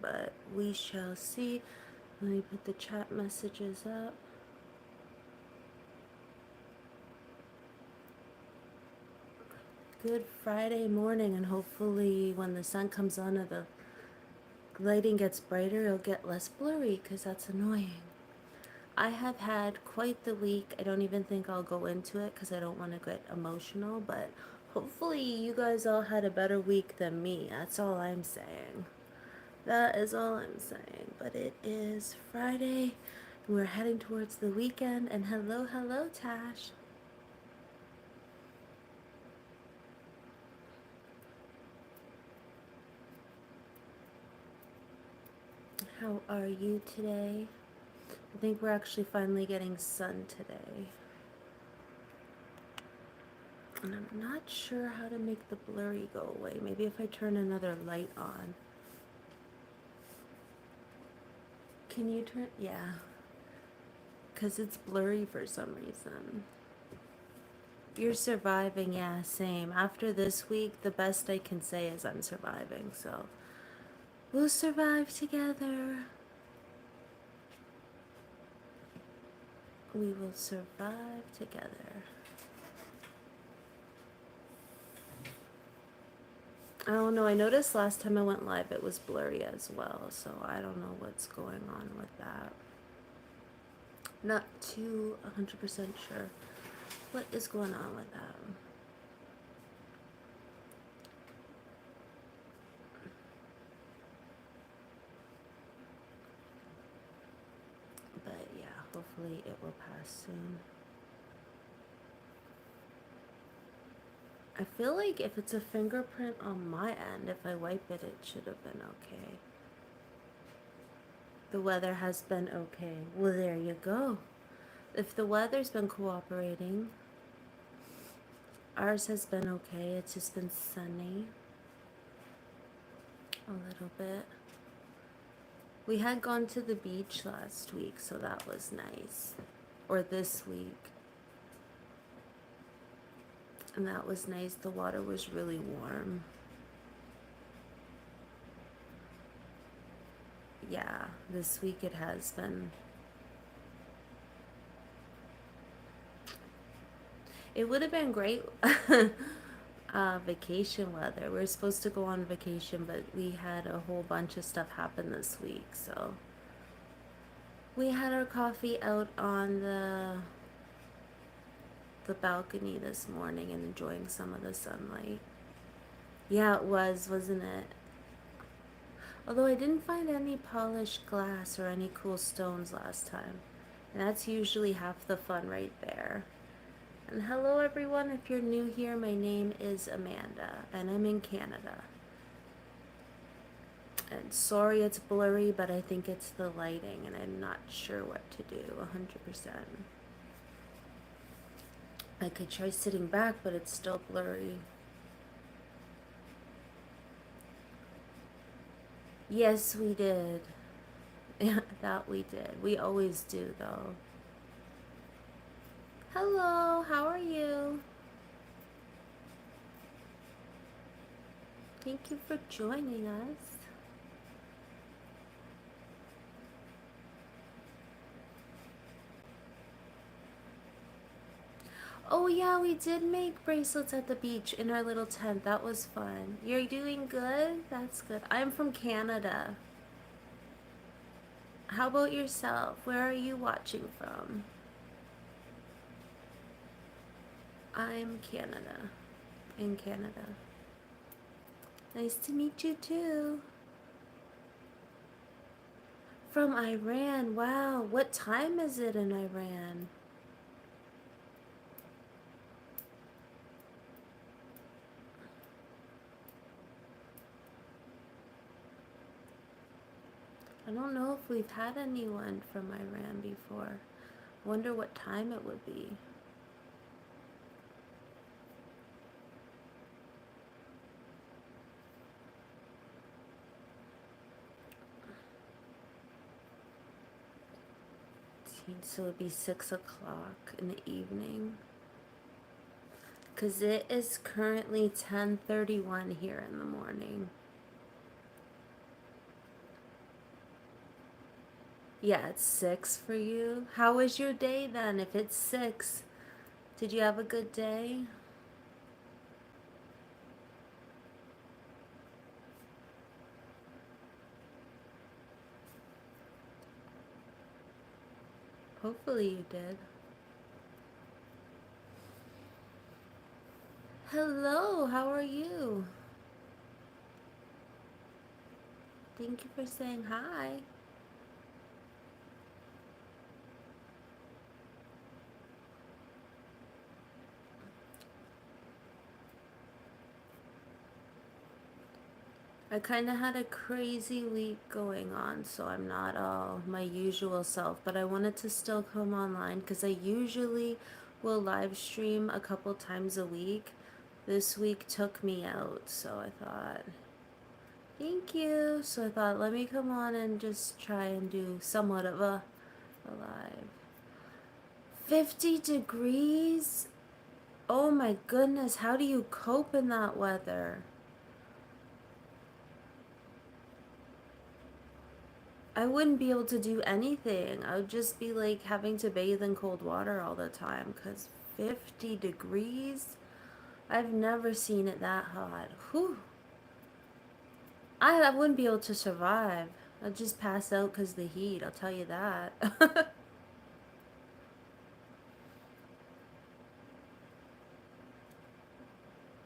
but we shall see. Let me put the chat messages up. Good Friday morning, and hopefully when the sun comes on and the lighting gets brighter, it'll get less blurry, because that's annoying. I have had quite the week. I don't even think I'll go into it because I don't want to get emotional, but hopefully you guys all had a better week than me. That's all I'm saying. That is all I'm saying. But it is Friday, and we're heading towards the weekend. And hello, hello, Tash. How are you today? I think we're actually finally getting sun today. And I'm not sure how to make the blurry go away. Maybe if I turn another light on. Can you turn? Yeah. Because it's blurry for some reason. You're surviving, yeah, same. After this week, the best I can say is I'm surviving, so we'll survive together. We will survive together. I don't know, I noticed last time I went live it was blurry as well, so I don't know what's going on with that. Not too 100% sure what is going on with that. But yeah, hopefully it will pass soon. I feel like if it's a fingerprint on my end, if I wipe it, it should have been okay. The weather has been okay. Well, there you go. If the weather's been cooperating, ours has been okay. It's just been sunny a little bit. We had gone to the beach last week, so that was nice. Or this week. And that was nice. The water was really warm. Yeah, this week it has been. It would have been great vacation weather. We were supposed to go on vacation, but we had a whole bunch of stuff happen this week, so we had our coffee out on the balcony this morning and enjoying some of the sunlight. Yeah, it was, wasn't it? Although I didn't find any polished glass or any cool stones last time. And that's usually half the fun right there. And hello everyone, if you're new here, my name is Amanda, and I'm in Canada. And sorry it's blurry, but I think it's the lighting, and I'm not sure what to do 100%. I could try sitting back, but it's still blurry. Yes, we did. Yeah, that we did. We always do, though. Hello, how are you? Thank you for joining us. Oh yeah, we did make bracelets at the beach in our little tent. That was fun. You're doing good? That's good. I'm from Canada. How about yourself? Where are you watching from? I'm Canada. In Canada. Nice to meet you too. From Iran. Wow. What time is it in Iran? I don't know if we've had anyone from Iran before. Wonder what time it would be. So it'd be 6 o'clock in the evening. Because it is currently 10:31 here in the morning. Yeah, it's 6 for you. How was your day then? If it's 6, did you have a good day? Hopefully you did. Hello, how are you? Thank you for saying hi. I kind of had a crazy week going on, so I'm not all my usual self, but I wanted to still come online because I usually will live stream a couple times a week. This week took me out, so I thought, thank you. So I thought, let me come on and just try and do somewhat of a live. 50 degrees? Oh my goodness, how do you cope in that weather? I wouldn't be able to do anything. I would just be like having to bathe in cold water all the time because 50 degrees? I've never seen it that hot. Whew. I wouldn't be able to survive. I'd just pass out because the heat, I'll tell you that.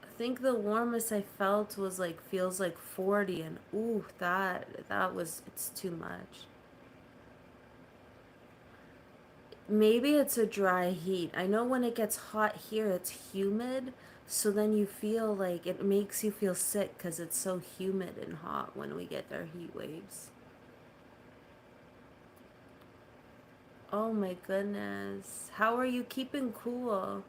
I think the warmest I felt was like feels like 40 and ooh, that was it's too much. Maybe it's a dry heat. I know when it gets hot here, it's humid, so then you feel like it makes you feel sick because it's so humid and hot when we get our heat waves. Oh my goodness. How are you keeping cool?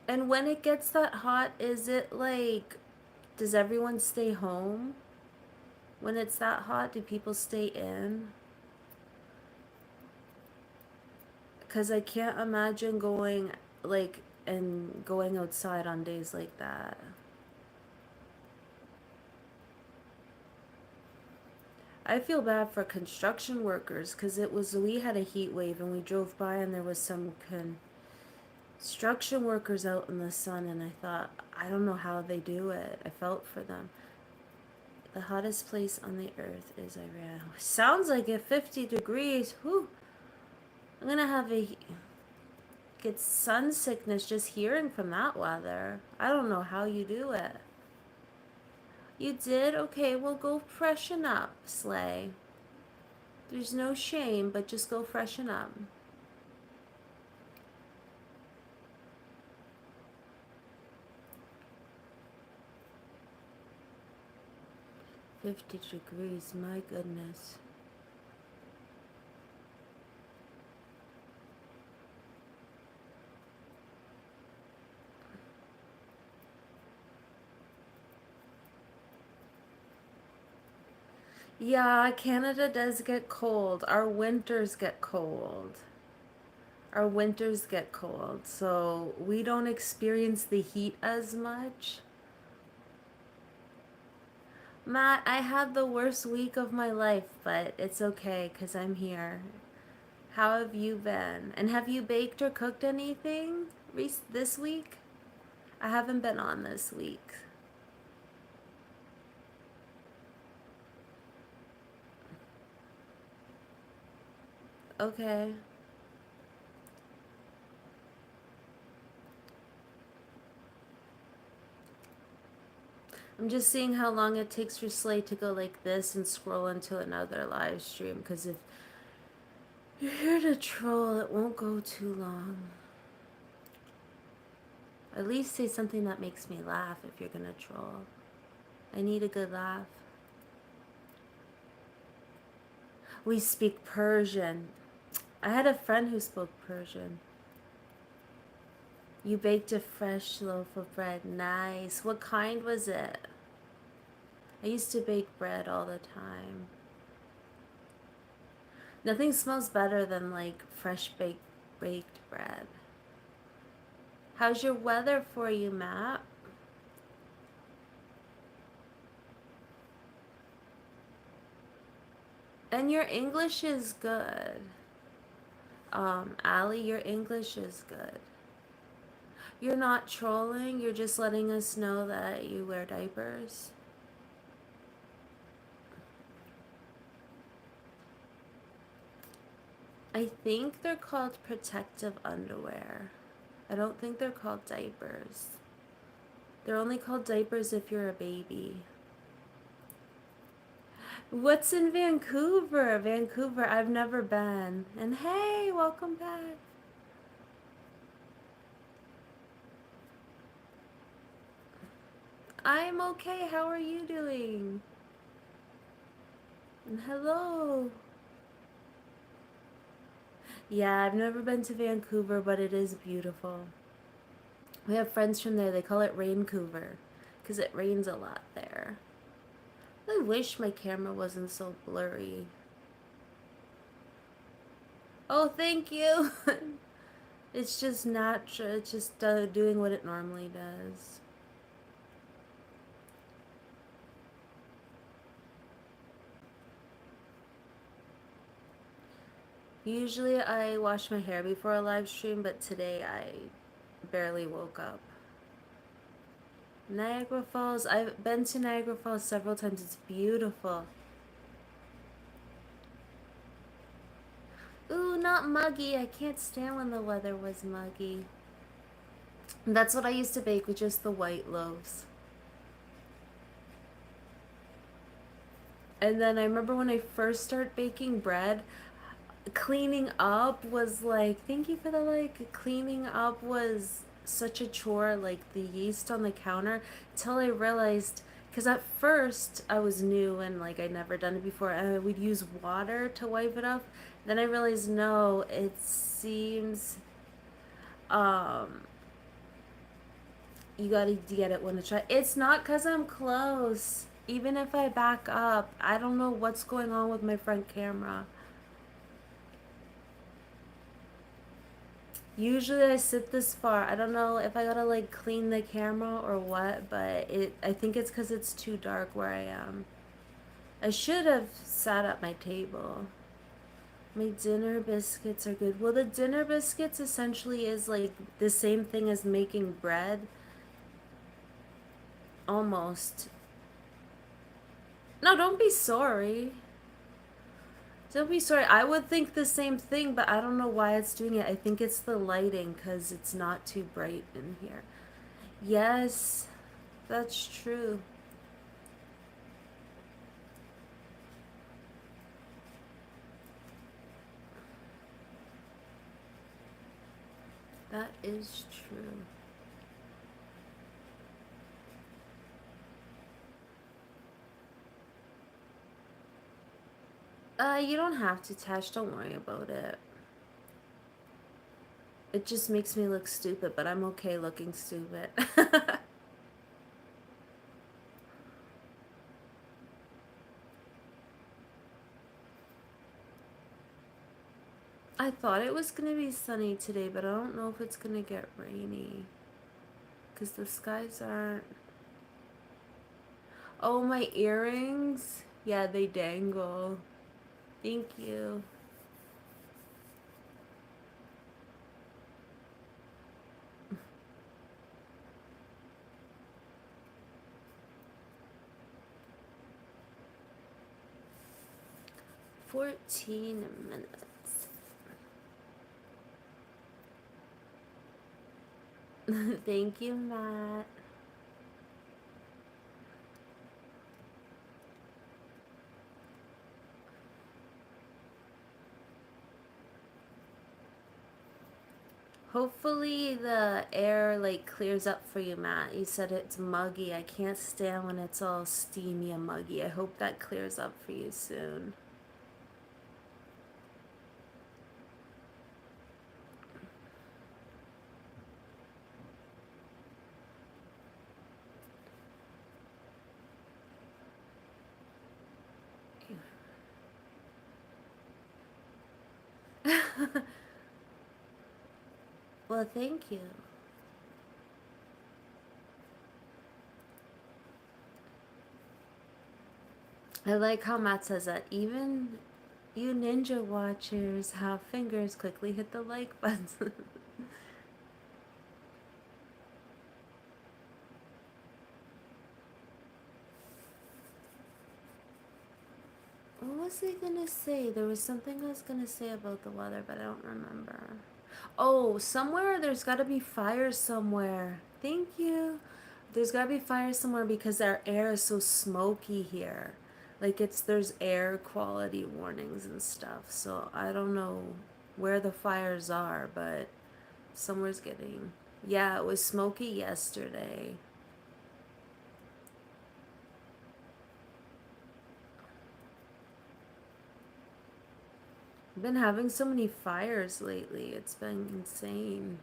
And when it gets that hot, is it like, does everyone stay home? When it's that hot, do people stay in? Because I can't imagine going, like, and going outside on days like that. I feel bad for construction workers because we had a heat wave and we drove by and there was some construction workers out in the sun and I thought, I don't know how they do it. I felt for them. The hottest place on the earth is Iran. Sounds like it, 50 degrees. Whew. I'm gonna get sun sickness just hearing from that weather. I don't know how you do it. You did? Okay, well go freshen up, Slay. There's no shame, but just go freshen up. 50 degrees, my goodness. Yeah, Canada does get cold. Our winters get cold. Our winters get cold, so we don't experience the heat as much. Matt, I had the worst week of my life, but it's okay because I'm here. How have you been? And have you baked or cooked anything this week? I haven't been on this week. Okay. I'm just seeing how long it takes for Slay to go like this and scroll into another live stream. Because if you're here to troll, it won't go too long. At least say something that makes me laugh if you're gonna troll. I need a good laugh. We speak Persian. I had a friend who spoke Persian. You baked a fresh loaf of bread. Nice. What kind was it? I used to bake bread all the time. Nothing smells better than like fresh baked bread. How's your weather for you, Matt? And your English is good. Allie, your English is good. You're not trolling, you're just letting us know that you wear diapers. I think they're called protective underwear. I don't think they're called diapers. They're only called diapers if you're a baby. What's in Vancouver? Vancouver, I've never been. And hey, welcome back. I'm okay. How are you doing? And hello. Yeah, I've never been to Vancouver, but it is beautiful. We have friends from there. They call it Raincouver because it rains a lot there. I wish my camera wasn't so blurry. Oh, thank you. It's just natural. It's just doing what it normally does. Usually I wash my hair before a live stream, but today I barely woke up. Niagara Falls. I've been to Niagara Falls several times. It's beautiful. Ooh, not muggy. I can't stand when the weather was muggy. That's what I used to bake with just the white loaves. And then I remember when I first started baking bread, cleaning up was like, thank you for the like, cleaning up was such a chore, like the yeast on the counter, till I realized, because at first I was new and like I'd never done it before, and I would use water to wipe it off. Then I realized, no, it seems, um, you gotta get it when it's dry. It's not because I'm close. Even if I back up, I don't know what's going on with my front camera. Usually I sit this far. I don't know if I gotta like clean the camera or what, but I think it's because it's too dark where I am. I should have sat at my table. My dinner biscuits are good. Well, the dinner biscuits essentially is like the same thing as making bread. Almost. No, don't be sorry. Don't be sorry. I would think the same thing, but I don't know why it's doing it. I think it's the lighting because it's not too bright in here. Yes, that's true. That is true. You don't have to, Tash. Don't worry about it. It just makes me look stupid, but I'm okay looking stupid. I thought it was gonna be sunny today, but I don't know if it's gonna get rainy. Because the skies aren't... Oh, my earrings? Yeah, they dangle. Thank you. "14 minutes." Thank you, Matt. Hopefully the air like clears up for you, Matt. You said it's muggy. I can't stand when it's all steamy and muggy. I hope that clears up for you soon. Well, thank you. I like how Matt says that. Even You ninja watchers have fingers quickly hit the like button. What was I gonna say? There was something I was gonna say about the weather, but I don't remember. Oh, somewhere there's gotta be fire somewhere. Thank you. There's gotta be fire somewhere because our air is so smoky here. Like there's air quality warnings and stuff. So I don't know where the fires are, but somewhere's getting. Yeah, it was smoky yesterday. I've been having so many fires lately. It's been insane.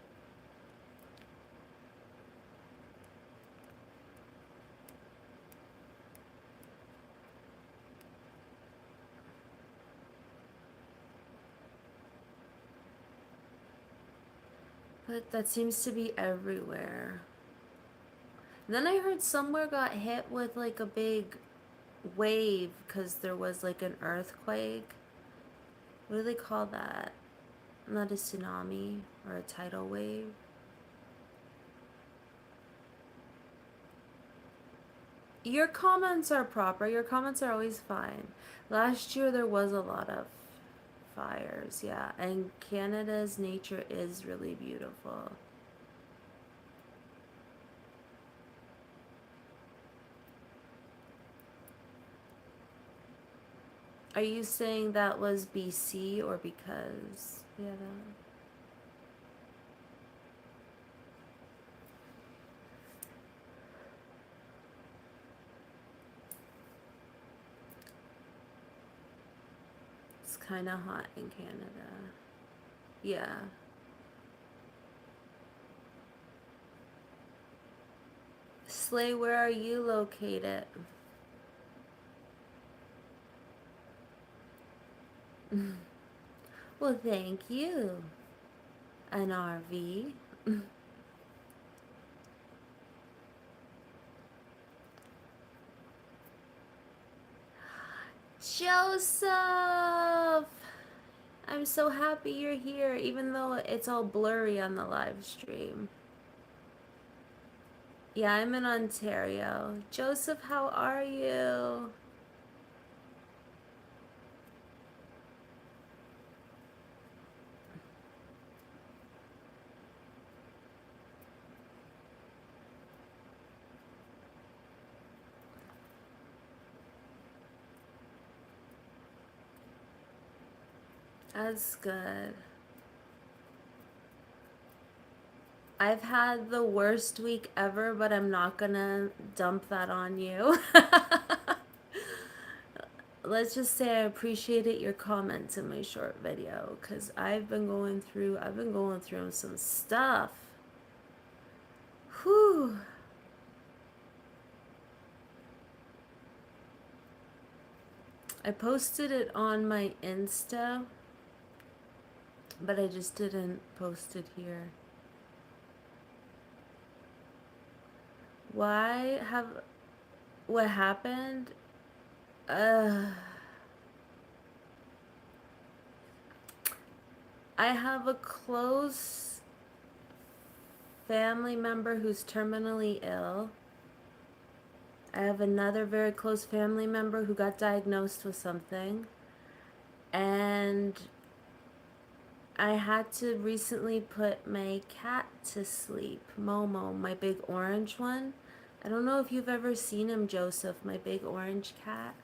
But that seems to be everywhere. Then I heard somewhere got hit with like a big wave because there was like an earthquake. What do they call that? Not a tsunami or a tidal wave. Your comments are proper. Your comments are always fine. Last year there was a lot of fires, yeah. And Canada's nature is really beautiful. Are you saying that was BC or because? Yeah, that. It's kind of hot in Canada. Yeah. Slay, where are you located? Well, thank you. An RV. Joseph! I'm so happy you're here, even though it's all blurry on the live stream. Yeah, I'm in Ontario. Joseph, how are you? That's good. I've had the worst week ever, but I'm not gonna dump that on you. Let's just say I appreciated your comments in my short video because I've been going through some stuff. Whew. I posted it on my Insta, but I just didn't post it here. Why have what happened? Uh, I have a close family member who's terminally ill. I have another very close family member who got diagnosed with something. And I had to recently put my cat to sleep, Momo, my big orange one. I don't know if you've ever seen him, Joseph, my big orange cat.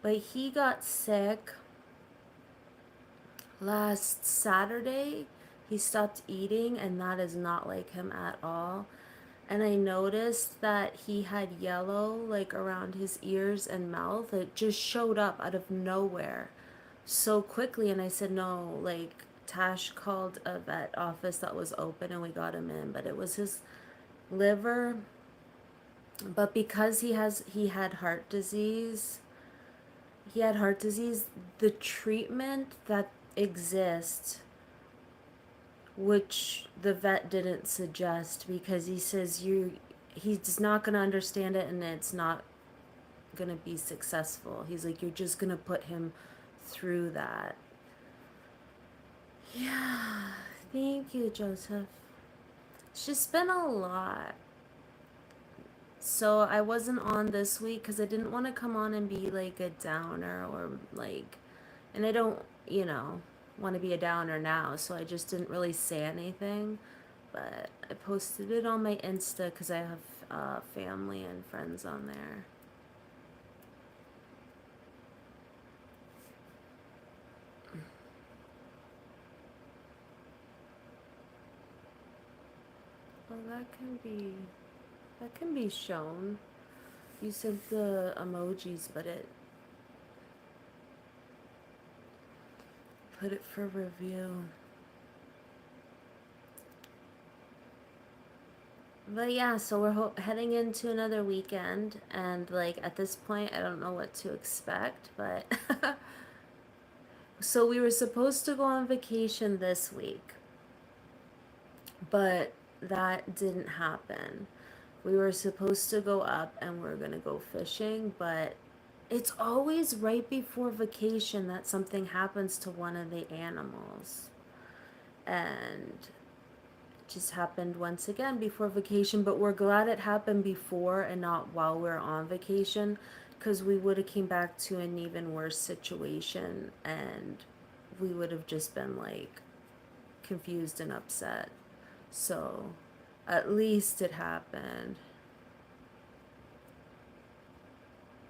But he got sick last Saturday. He stopped eating, and that is not like him at all. And I noticed that he had yellow like around his ears and mouth. It just showed up out of nowhere so quickly. And I said, no, like Tash called a vet office that was open and we got him in, but it was his liver. But because he had heart disease, the treatment that exists, which the vet didn't suggest because he says he's not going to understand it and it's not going to be successful. He's like, you're just going to put him through that. Yeah, thank you, Joseph. It's just been a lot. So I wasn't on this week because I didn't want to come on and be like a downer or like, and I don't, you know, want to be a downer now. So I just didn't really say anything. But I posted it on my Insta because I have family and friends on there. Well, that can be shown. You said the emojis, but it put it for review. But yeah, so we're heading into another weekend, and like at this point, I don't know what to expect, but so we were supposed to go on vacation this week, but that didn't happen. We were supposed to go up and we're gonna go fishing, but it's always right before vacation that something happens to one of the animals. And just happened once again before vacation, but we're glad it happened before and not while we're on vacation, because we would have came back to an even worse situation and we would have just been like confused and upset. So at least it happened.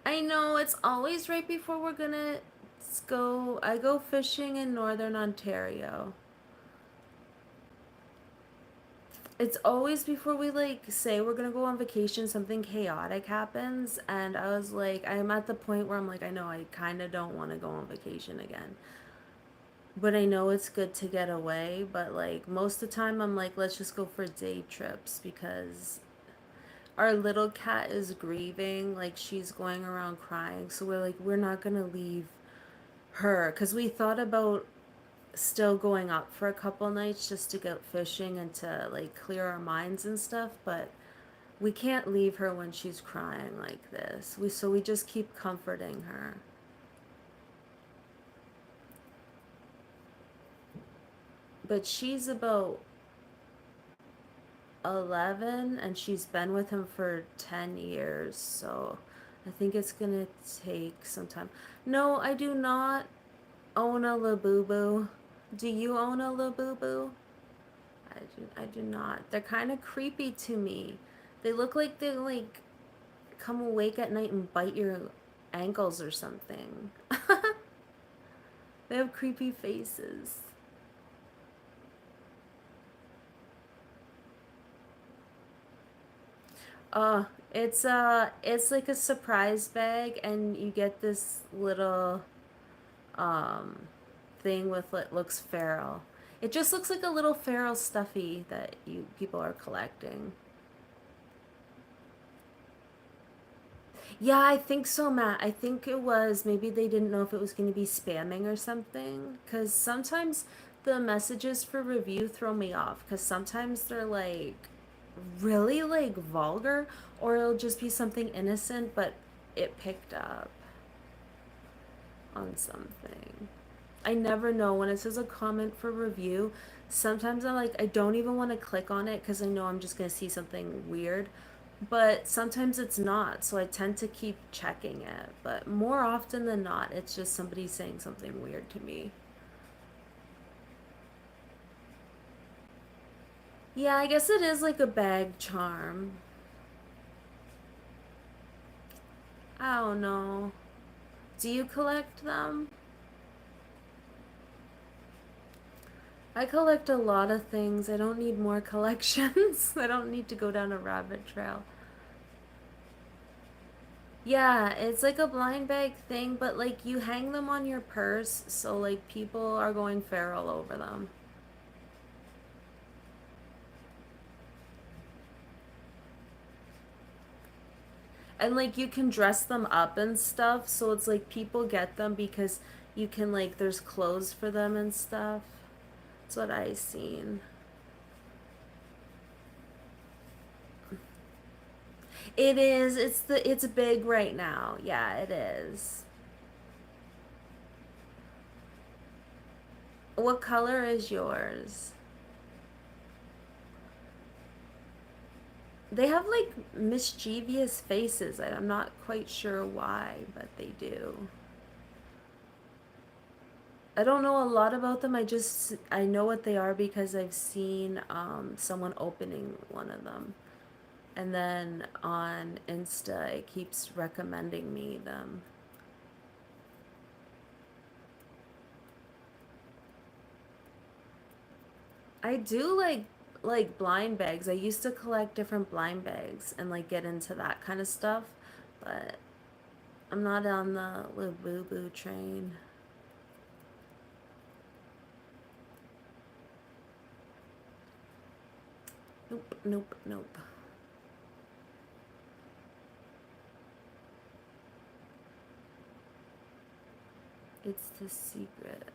I know it's always right before we're gonna go. I go fishing in northern Ontario. It's always before we like say we're gonna go on vacation, something chaotic happens, and I was like, I'm at the point where I'm like, I know I kind of don't want to go on vacation again, but I know it's good to get away. But like most of the time, I'm like, let's just go for day trips because our little cat is grieving, like she's going around crying, so we're like, we're not gonna leave her because we thought about still going up for a couple nights just to go fishing and to like clear our minds and stuff, but we can't leave her when she's crying like this. We just keep comforting her. But she's about 11 and she's been with him for 10 years, so I think it's gonna take some time. No, I do not own a Labubu. Do you own a Labubu? I do not. They're kind of creepy to me. They look like they like come awake at night and bite your ankles or something. They have creepy faces. It's like a surprise bag and you get this little um thing with what looks feral. It just looks like a little feral stuffy that you people are collecting. Yeah, I think so, Matt. I think it was maybe they didn't know if it was going to be spamming or something. Because sometimes the messages for review throw me off. Because sometimes they're like really like vulgar, or it'll just be something innocent, but it picked up on something. I never know when it says a comment for review. Sometimes I'm like, I don't even want to click on it because I know I'm just going to see something weird. But sometimes it's not, so I tend to keep checking it. But more often than not, it's just somebody saying something weird to me. Yeah, I guess it is like a bag charm. I don't know. Do you collect them? I collect a lot of things. I don't need more collections. I don't need to go down a rabbit trail. Yeah, it's like a blind bag thing, but like you hang them on your purse, so like people are going feral over them. And like you can dress them up and stuff, so it's like people get them because you can like there's clothes for them and stuff. That's what I seen. It is. It's big right now. Yeah, it is. What color is yours? They have like mischievous faces. I'm not quite sure why, but they do. I don't know a lot about them. I know what they are because I've seen someone opening one of them. And then on Insta it keeps recommending me them. I do like blind bags. I used to collect different blind bags and like get into that kind of stuff, but I'm not on the boo boo train. Nope, nope, nope. It's the secret,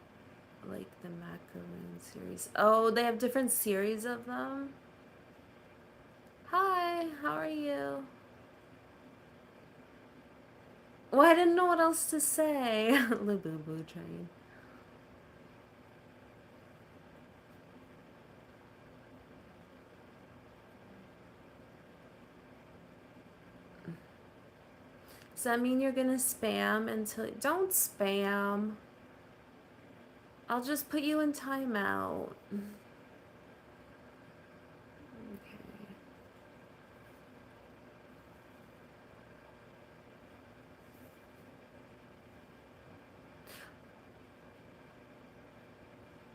like the macaroon series. Oh, they have different series of them. Hi, how are you? Well, I didn't know what else to say. The boo boo train. Does that mean you're gonna spam until... Don't spam. I'll just put you in timeout. Okay.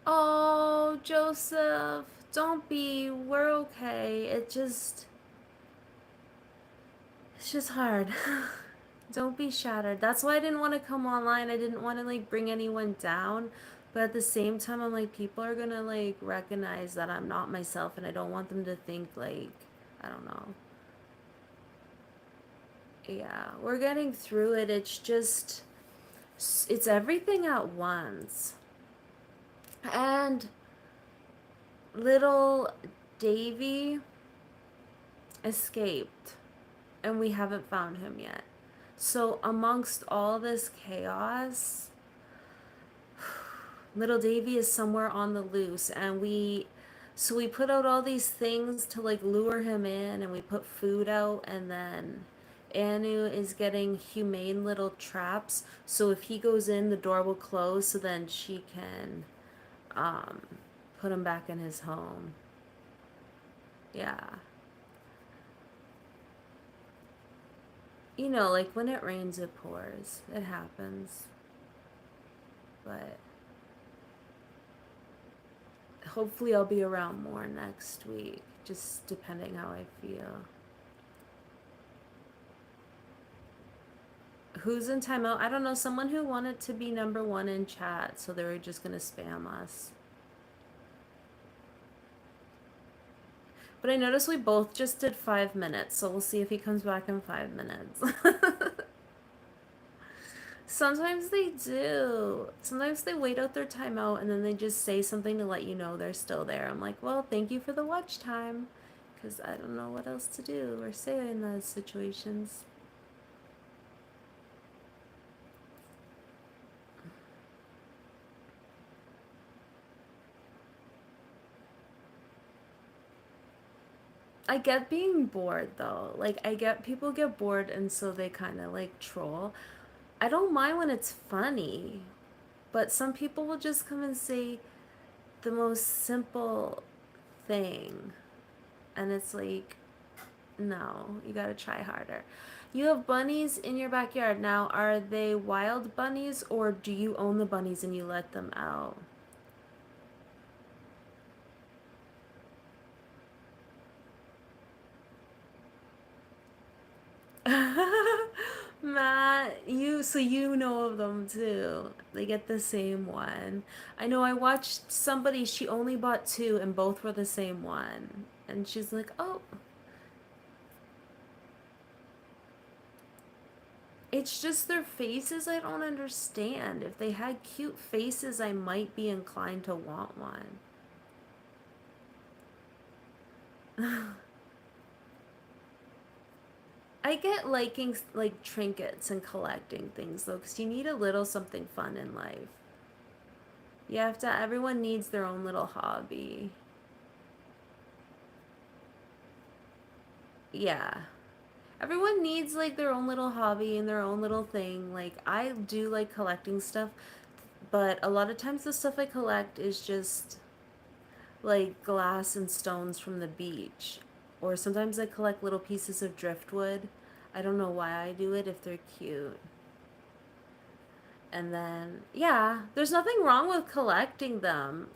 Oh, Joseph, don't be. We're okay. It's just hard. Don't be shattered. That's why I didn't want to come online. I didn't want to like bring anyone down. But at the same time, I'm like, people are gonna like recognize that I'm not myself, and I don't want them to think like, I don't know. Yeah, we're getting through it. It's everything at once. And little Davy escaped, and we haven't found him yet. So, amongst all this chaos, little Davy is somewhere on the loose, and we put out all these things to like lure him in, and we put food out, and then Anu is getting humane little traps. So if he goes in, the door will close, so then she can um, put him back in his home. Yeah. You know, like when it rains, it pours. It happens. But hopefully, I'll be around more next week, just depending how I feel. Who's in timeout? I don't know. Someone who wanted to be number one in chat, so they were just gonna spam us. But I noticed we both just did 5 minutes, so we'll see if he comes back in 5 minutes. Sometimes they do. Sometimes they wait out their timeout and then they just say something to let you know they're still there. I'm like, well, thank you for the watch time, because I don't know what else to do or say in those situations. I get being bored though. Like, I get people get bored and so they kind of like troll. I don't mind when it's funny, but some people will just come and say the most simple thing. And it's like, no, you gotta try harder. You have bunnies in your backyard. Now, are they wild bunnies or do you own the bunnies and you let them out? Matt, you know of them too. They get the same one. I know I watched somebody, she only bought two and both were the same one. And she's like, "Oh, it's just their faces I don't understand. If they had cute faces, I might be inclined to want one." I get liking like trinkets and collecting things though, because you need a little something fun in life. You have to, everyone needs their own little hobby. Yeah. Everyone needs like their own little hobby and their own little thing. Like I do like collecting stuff, but a lot of times the stuff I collect is just like glass and stones from the beach. Or sometimes I collect little pieces of driftwood. I don't know why I do it if they're cute. And then, yeah, there's nothing wrong with collecting them.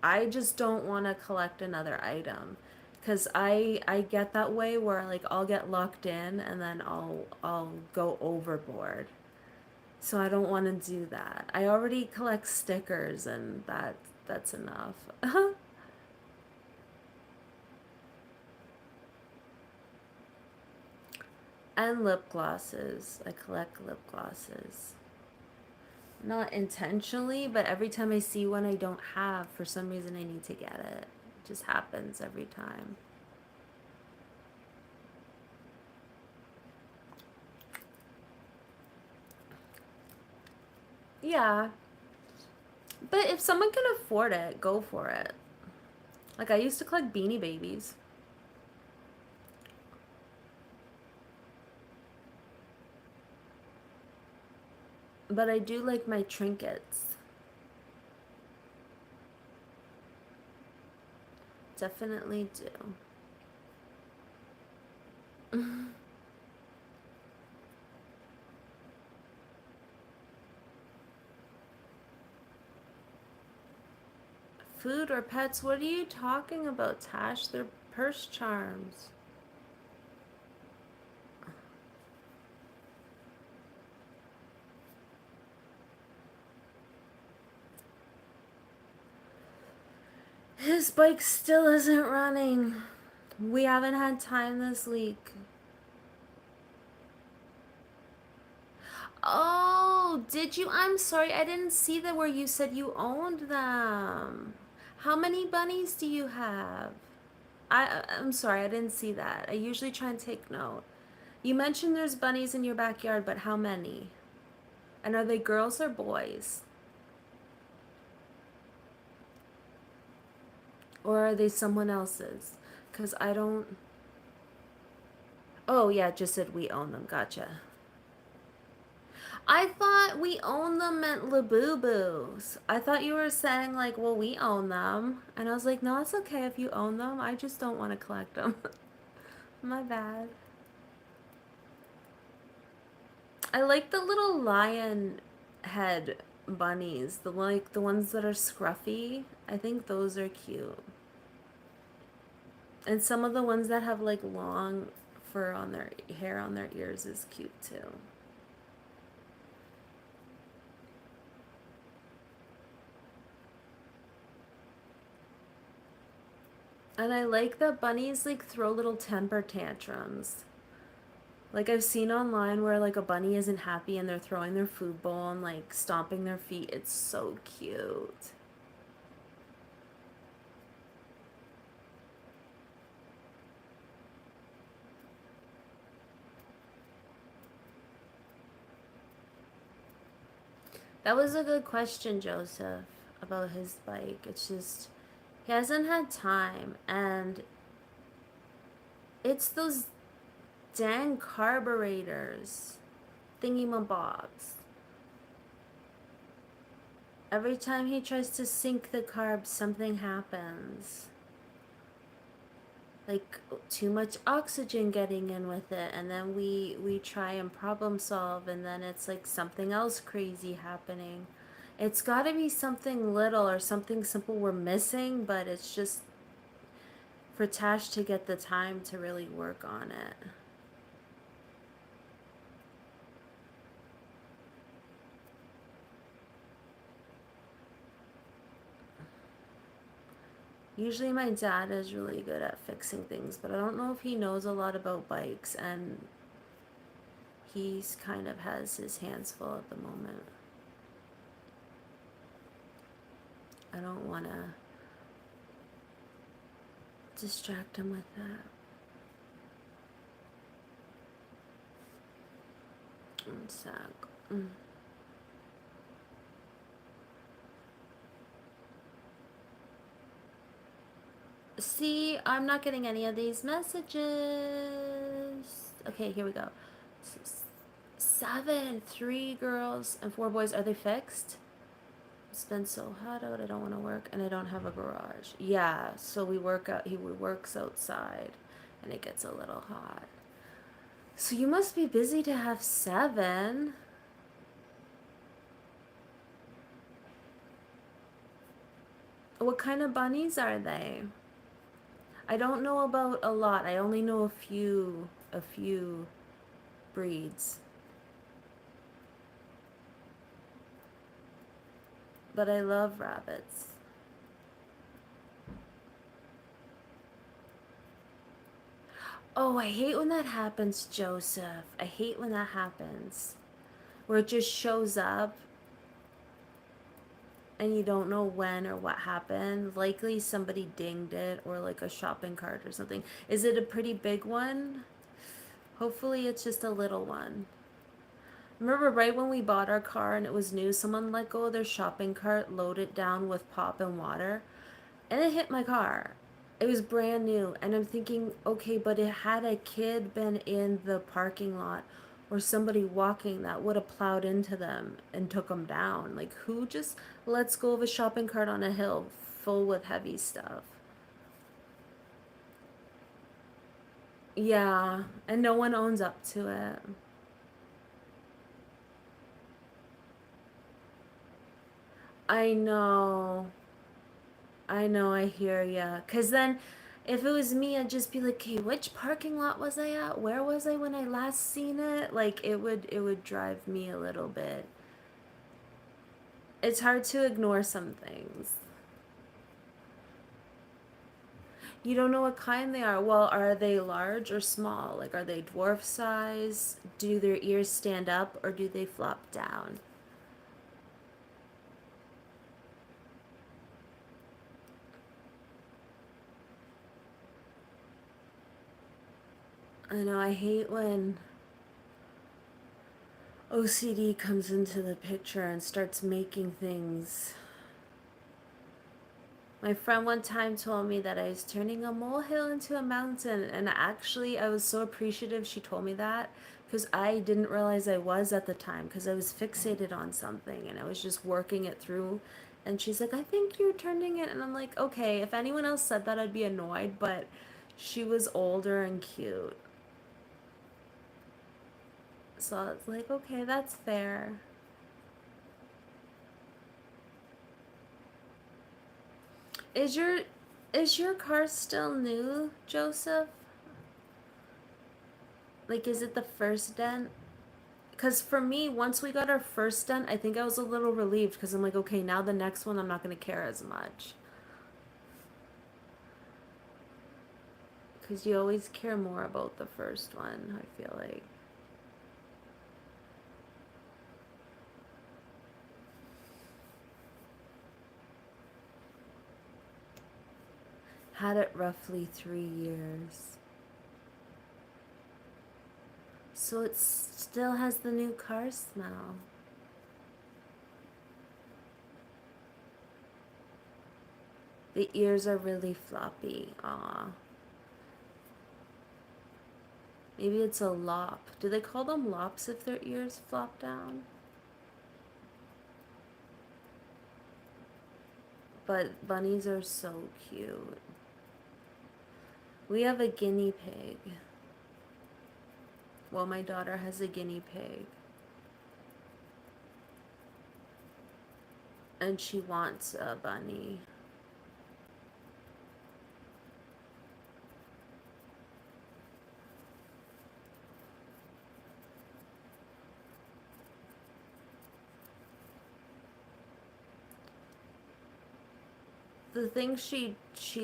I just don't want to collect another item because I get that way where like I'll get locked in and then I'll go overboard. So I don't want to do that. I already collect stickers and that's enough. And lip glosses. I collect lip glosses. Not intentionally, but every time I see one I don't have, for some reason I need to get it. It just happens every time. Yeah. But if someone can afford it, go for it. Like I used to collect Beanie Babies. But I do like my trinkets. Definitely do. Food or pets? What are you talking about, Tash? They're purse charms. His bike still isn't running. We haven't had time this week. Oh, did you? I'm sorry, I didn't see that where you said you owned them. How many bunnies do you have? I'm sorry, I didn't see that. I usually try and take note. You mentioned there's bunnies in your backyard, but how many? And are they girls or boys? Or are they someone else's? Because I don't. Oh, yeah, just said we own them. Gotcha. I thought we own them meant Labubu's. I thought you were saying, like, well, we own them. And I was like, no, it's okay if you own them. I just don't want to collect them. My bad. I like the little lion head bunnies. The ones that are scruffy. I think those are cute. And some of the ones that have like long fur on their hair on their ears is cute too. And I like that bunnies like throw little temper tantrums. Like I've seen online where like a bunny isn't happy and they're throwing their food bowl and like stomping their feet. It's so cute. That was a good question, Joseph, about his bike. It's just he hasn't had time and it's those dang carburetors thingy-mabobs. Every time he tries to sink the carbs, something happens. Like too much oxygen getting in with it, and then we try and problem solve, and then it's like something else crazy happening. It's got to be something little or something simple we're missing, but it's just for Tash to get the time to really work on it. Usually my dad is really good at fixing things, but I don't know if he knows a lot about bikes, and he's kind of has his hands full at the moment. I don't want to distract him with that. One sec. See, I'm not getting any of these messages. Okay, here we go. 7, 3 girls and 4 boys. Are they fixed? It's been so hot out. I don't want to work, and I don't have a garage. Yeah, so we work out. He works outside, and it gets a little hot. So you must be busy to have 7. What kind of bunnies are they? I don't know about a lot. I only know a few breeds. But I love rabbits. Oh, I hate when that happens, Joseph. I hate when that happens. Where it just shows up and you don't know when or what happened. Likely somebody dinged it or like a shopping cart or something. Is it a pretty big one? Hopefully it's just a little one. Remember right when we bought our car and it was new, someone let go of their shopping cart, loaded it down with pop and water, and it hit my car. It was brand new, and I'm thinking, okay, but it had a kid been in the parking lot or somebody walking, that would have plowed into them and took them down. Like, who just lets go of a shopping cart on a hill full with heavy stuff? Yeah, and no one owns up to it. I know. I know, I hear ya. Cause then, if it was me, I'd just be like, "Okay, which parking lot was I at? Where was I when I last seen it?" Like, it would drive me a little bit. It's hard to ignore some things. You don't know what kind they are. Well, are they large or small? Like, are they dwarf size? Do their ears stand up or do they flop down? I know, I hate when OCD comes into the picture and starts making things. My friend one time told me that I was turning a molehill into a mountain, and actually, I was so appreciative she told me that because I didn't realize I was at the time because I was fixated on something and I was just working it through. And she's like, I think you're turning it. And I'm like, okay, if anyone else said that, I'd be annoyed, but she was older and cute. So I was like, okay, that's fair. Is your is your car still new, Joseph? Like, is it the first dent? Because for me, once we got our first dent, I think I was a little relieved because I'm like, okay, now the next one I'm not going to care as much. Because you always care more about the first one, I feel like. Had it roughly 3 years. So it still has the new car smell. The ears are really floppy. Aw. Maybe it's a lop. Do they call them lops if their ears flop down? But bunnies are so cute. We have a guinea pig. Well, my daughter has a guinea pig. And she wants a bunny. The thing she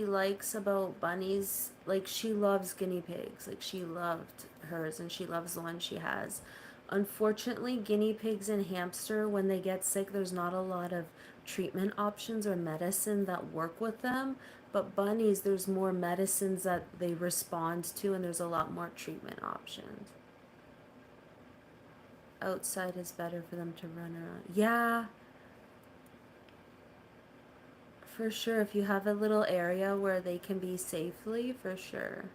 likes about bunnies, like she loves guinea pigs. Like she loved hers and she loves the one she has. Unfortunately, guinea pigs and hamster, when they get sick, there's not a lot of treatment options or medicine that work with them. But bunnies, there's more medicines that they respond to, and there's a lot more treatment options. Outside is better for them to run around. Yeah, For sure, if you have a little area where they can be safely, for sure.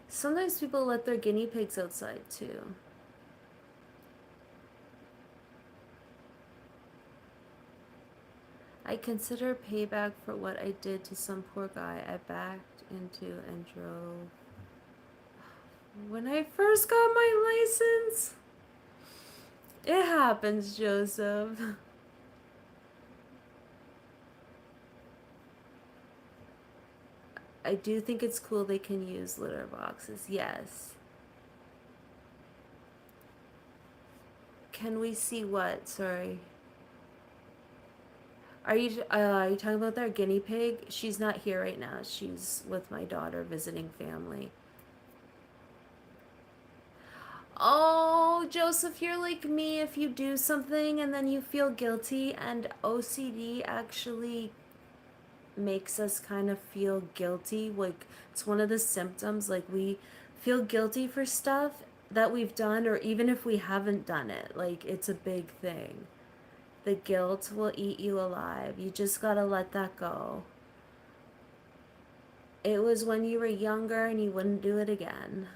Sometimes people let their guinea pigs outside too. I consider payback for what I did to some poor guy I backed into and drove. When I first got my license, it happens, Joseph. I do think it's cool they can use litter boxes, yes. Can we see what? Sorry. Are you talking about their guinea pig? She's not here right now. She's with my daughter visiting family. Oh, Joseph, you're like me. If you do something and then you feel guilty, and OCD actually makes us kind of feel guilty. Like, it's one of the symptoms. Like, we feel guilty for stuff that we've done, or even if we haven't done it. Like, it's a big thing. The guilt will eat you alive. You just gotta let that go. It was when you were younger and you wouldn't do it again.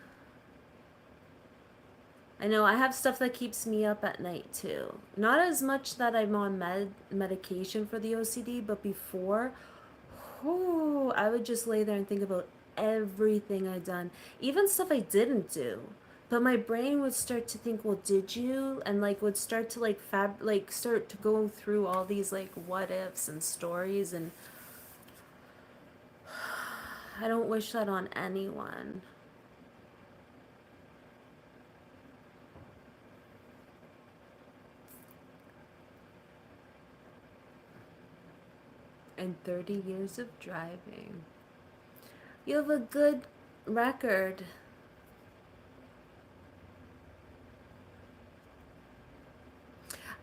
I know I have stuff that keeps me up at night too. Not as much that I'm on medication for the OCD, but before, whew, I would just lay there and think about everything I'd done, even stuff I didn't do. But my brain would start to think, well, did you? And like would start to start to go through all these like what ifs and stories, and I don't wish that on anyone. And 30 years of driving. You have a good record.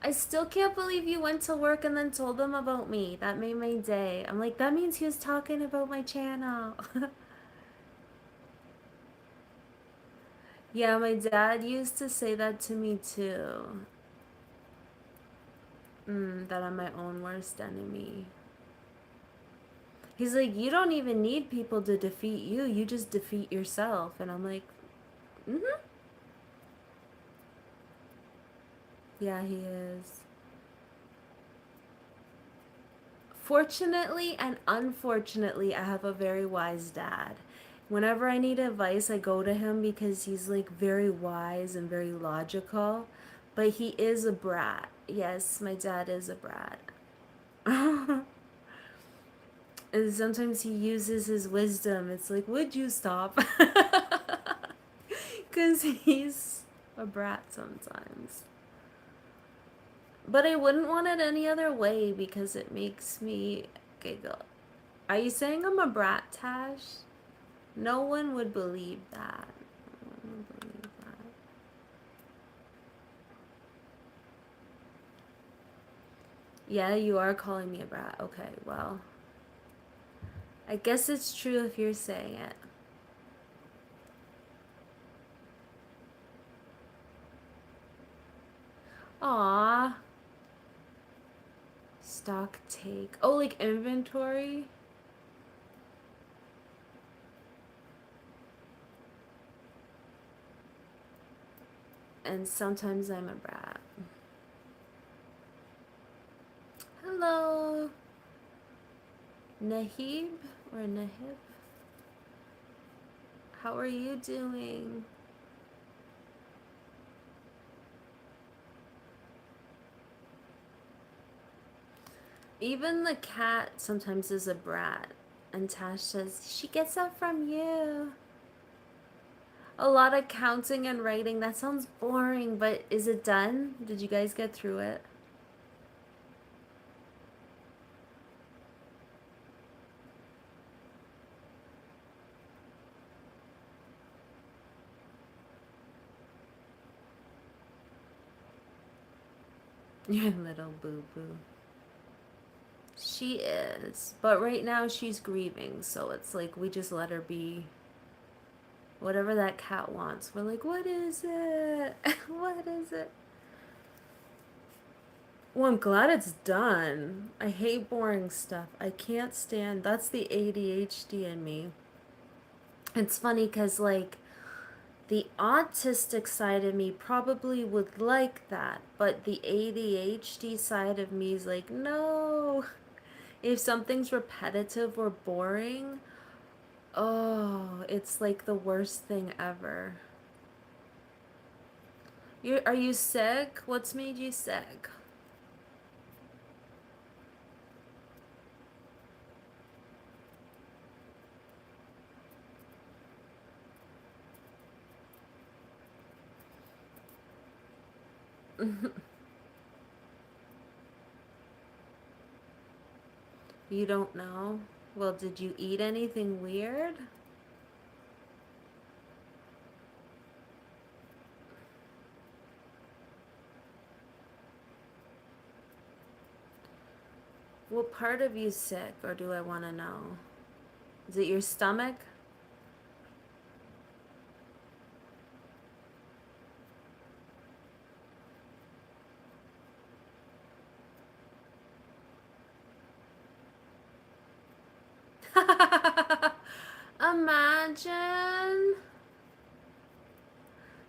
I still can't believe you went to work and then told them about me. That made my day. I'm like, that means he was talking about my channel. Yeah, my dad used to say that to me too. That I'm my own worst enemy. He's like, you don't even need people to defeat you. You just defeat yourself. And I'm like, mm-hmm. Yeah, he is. Fortunately and unfortunately, I have a very wise dad. Whenever I need advice, I go to him because he's like very wise and very logical. But he is a brat. Yes, my dad is a brat. And sometimes he uses his wisdom. It's like, would you stop? Because he's a brat sometimes. But I wouldn't want it any other way because it makes me giggle. Are you saying I'm a brat, Tash? No one would believe that. No one would believe that. Yeah, you are calling me a brat. Okay, well, I guess it's true if you're saying it. Aw. Stock take. Oh, like inventory? And sometimes I'm a brat. Hello. Nahib or Nahib? How are you doing? Even the cat sometimes is a brat. And Tash says, she gets that from you. A lot of counting and writing. That sounds boring, but is it done? Did you guys get through it? Your little boo-boo. She is. But right now she's grieving, so it's like we just let her be whatever that cat wants. We're like, what is it? What is it? Well, I'm glad it's done. I hate boring stuff. I can't stand. That's the ADHD in me. It's funny because, like, the autistic side of me probably would like that, but the ADHD side of me is like, no. If something's repetitive or boring, oh, it's like the worst thing ever. Are you sick? What's made you sick? You don't know? Well, did you eat anything weird? What part of you sick, or do I want to know? Is it your stomach? Imagine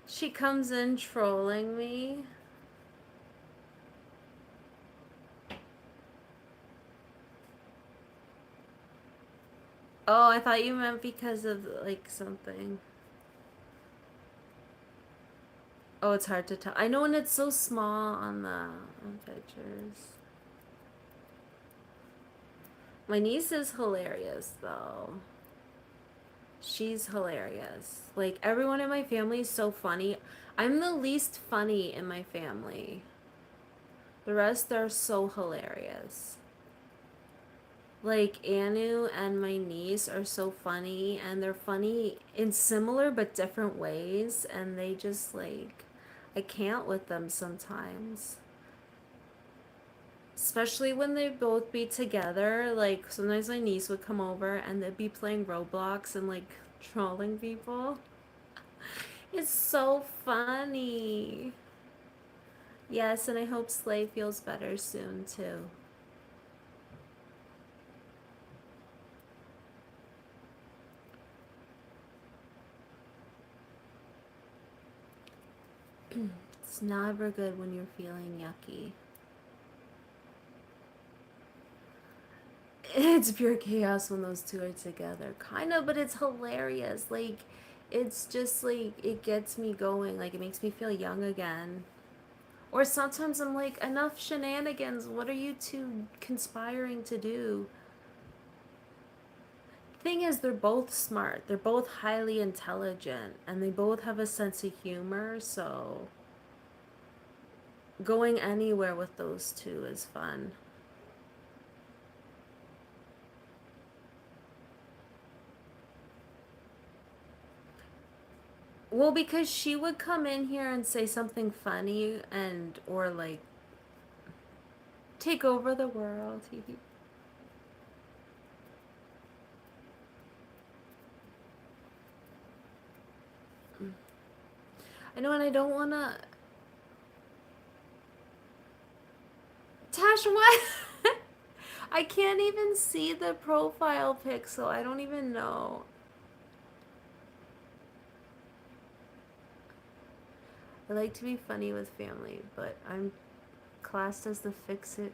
she comes in trolling me. Oh, I thought you meant because of like something. Oh, it's hard to tell. I know when it's so small on the pictures. My niece is hilarious though. She's hilarious. Like everyone in my family is so funny. I'm the least funny in my family. The rest are so hilarious. Like Anu and my niece are so funny, and they're funny in similar but different ways, and they just like I can't with them sometimes. Especially when they both be together. Like sometimes my niece would come over and they'd be playing Roblox and like trolling people. It's so funny. Yes, and I hope Slay feels better soon too. It's never good when you're feeling yucky. It's pure chaos when those two are together. Kind of, but it's hilarious. Like, it's just like, it gets me going. Like, it makes me feel young again. Or sometimes I'm like, enough shenanigans. What are you two conspiring to do? Thing is, they're both smart. They're both highly intelligent. And they both have a sense of humor. So, going anywhere with those two is fun. Well, because she would come in here and say something funny and or like take over the world. I know, and I don't wanna. Tash, what? I can't even see the profile pic, so I don't even know. I like to be funny with family, but I'm classed as the fix-it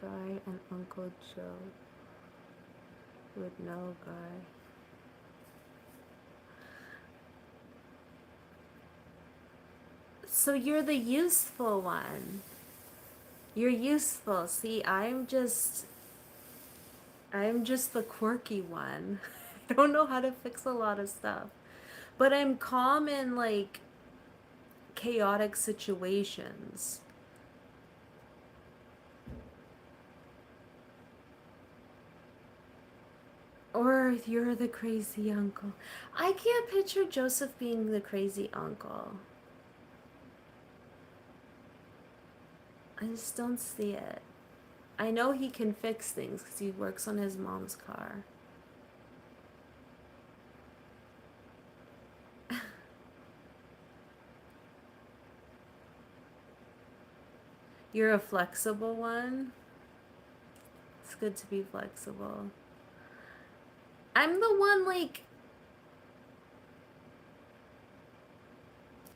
guy and Uncle Joe would know guy. So you're the useful one. You're useful. See, I'm just the quirky one. I don't know how to fix a lot of stuff. But I'm calm in like chaotic situations. Or you're the crazy uncle. I can't picture Joseph being the crazy uncle. I just don't see it. I know he can fix things because he works on his mom's car. You're a flexible one. It's good to be flexible. I'm the one, like,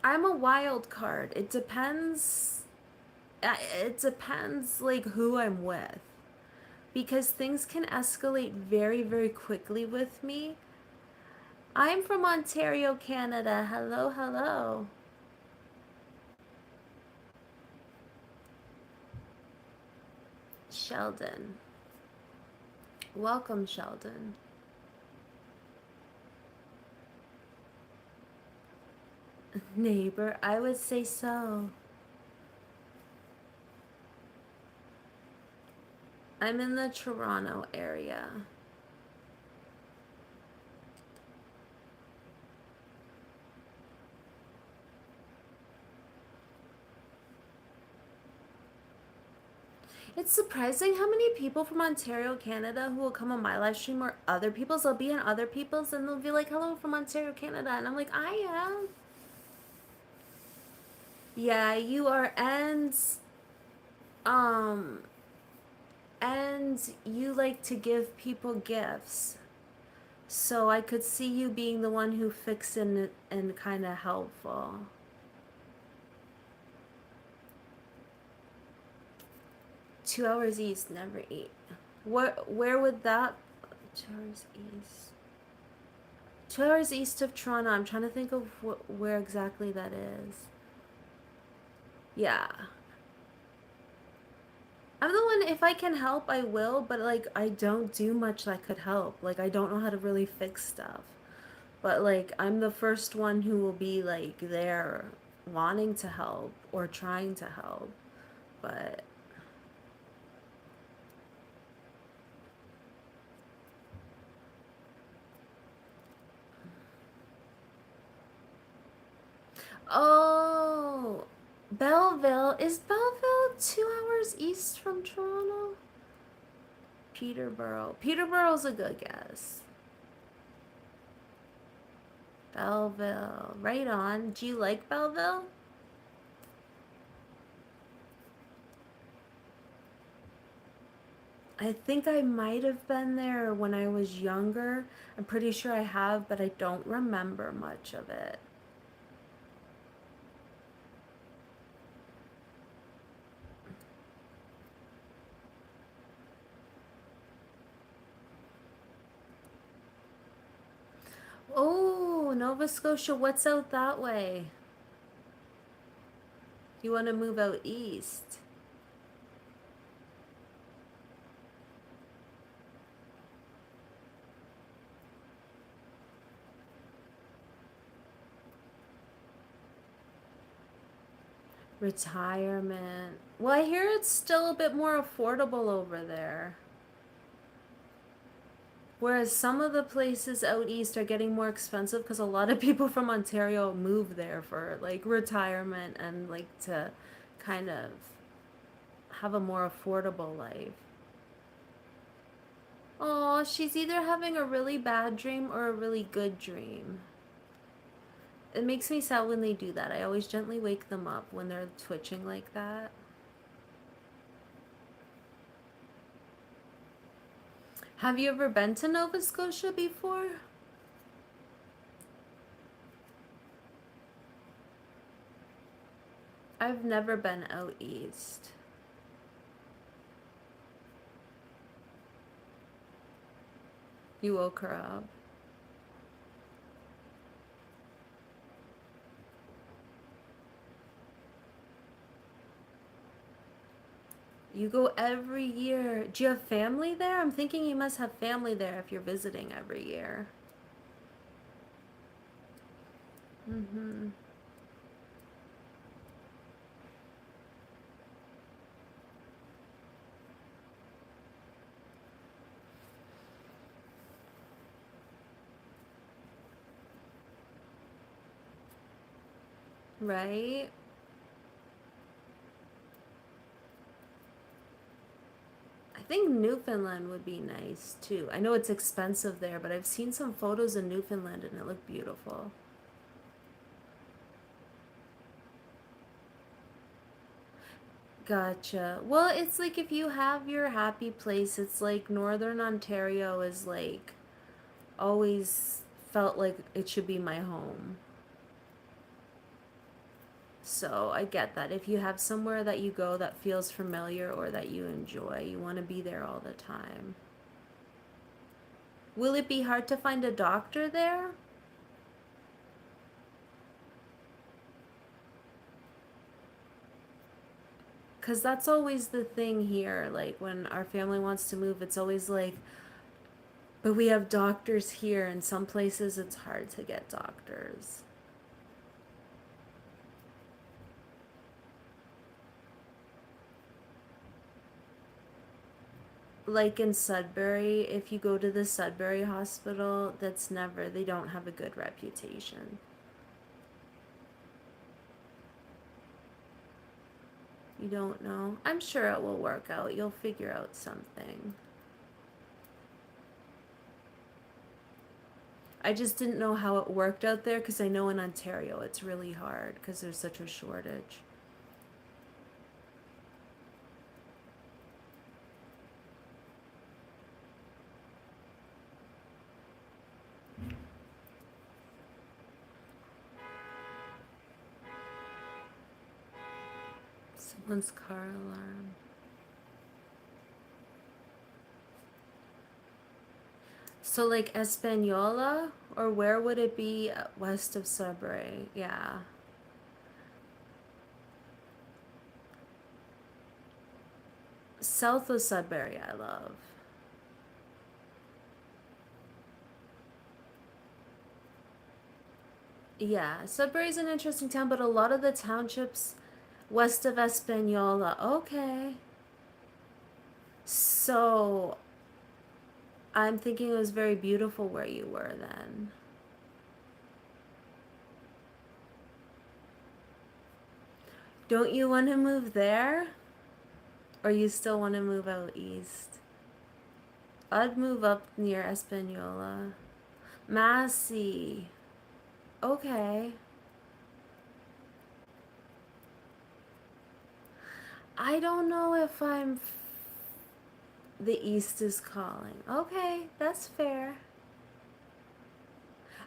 I'm a wild card. It depends. It depends, like, who I'm with. Because things can escalate very, very quickly with me. I'm from Ontario, Canada. Hello, hello. Sheldon. Welcome, Sheldon. Neighbor, I would say so. I'm in the Toronto area. It's surprising how many people from Ontario, Canada who will come on my live stream or other people's. They'll be in other people's and they'll be like, hello from Ontario, Canada. And I'm like, I am. Yeah, you are. Um, and you like to give people gifts. So I could see you being the one who fixed and kind of helpful. 2 hours east, never eat. Where would that? 2 hours east. 2 hours east of Toronto. I'm trying to think of where exactly that is. Yeah. I'm the one, if I can help, I will, but like, I don't do much that could help. Like, I don't know how to really fix stuff. But like, I'm the first one who will be like there wanting to help or trying to help. But, oh, Belleville. Is Belleville 2 hours east from Toronto? Peterborough. Peterborough's a good guess. Belleville. Right on. Do you like Belleville? I think I might have been there when I was younger. I'm pretty sure I have, but I don't remember much of it. Oh, Nova Scotia, what's out that way? You want to move out east? Retirement. Well, I hear it's still a bit more affordable over there. Whereas some of the places out east are getting more expensive because a lot of people from Ontario move there for like retirement and like to kind of have a more affordable life. Oh, she's either having a really bad dream or a really good dream. It makes me sad when they do that. I always gently wake them up when they're twitching like that. Have you ever been to Nova Scotia before? I've never been out east. You woke her up. You go every year. Do you have family there? I'm thinking you must have family there if you're visiting every year. Mm-hmm. Right? think Newfoundland would be nice too. I know it's expensive there, but I've seen some photos in Newfoundland and it looked beautiful. Gotcha. Well, it's like if you have your happy place, it's like Northern Ontario is like always felt like it should be my home. So I get that. If you have somewhere that you go that feels familiar or that you enjoy, you want to be there all the time. Will it be hard to find a doctor there? Because that's always the thing here. Like when our family wants to move, it's always like, but we have doctors here. In some places, it's hard to get doctors. Like in Sudbury, if you go to the Sudbury hospital, they don't have a good reputation. You don't know? I'm sure it will work out. You'll figure out something. I just didn't know how it worked out there because I know in Ontario it's really hard because there's such a shortage. Someone's car alarm. So like Espanola, or where would it be west of Sudbury? Yeah. South of Sudbury, I love. Yeah, Sudbury's an interesting town, but a lot of the townships west of Espanola. Okay. So I'm thinking it was very beautiful where you were then. Don't you want to move there? Or you still want to move out east? I'd move up near Espanola. Massey. Okay. I don't know if the east is calling. Okay, that's fair.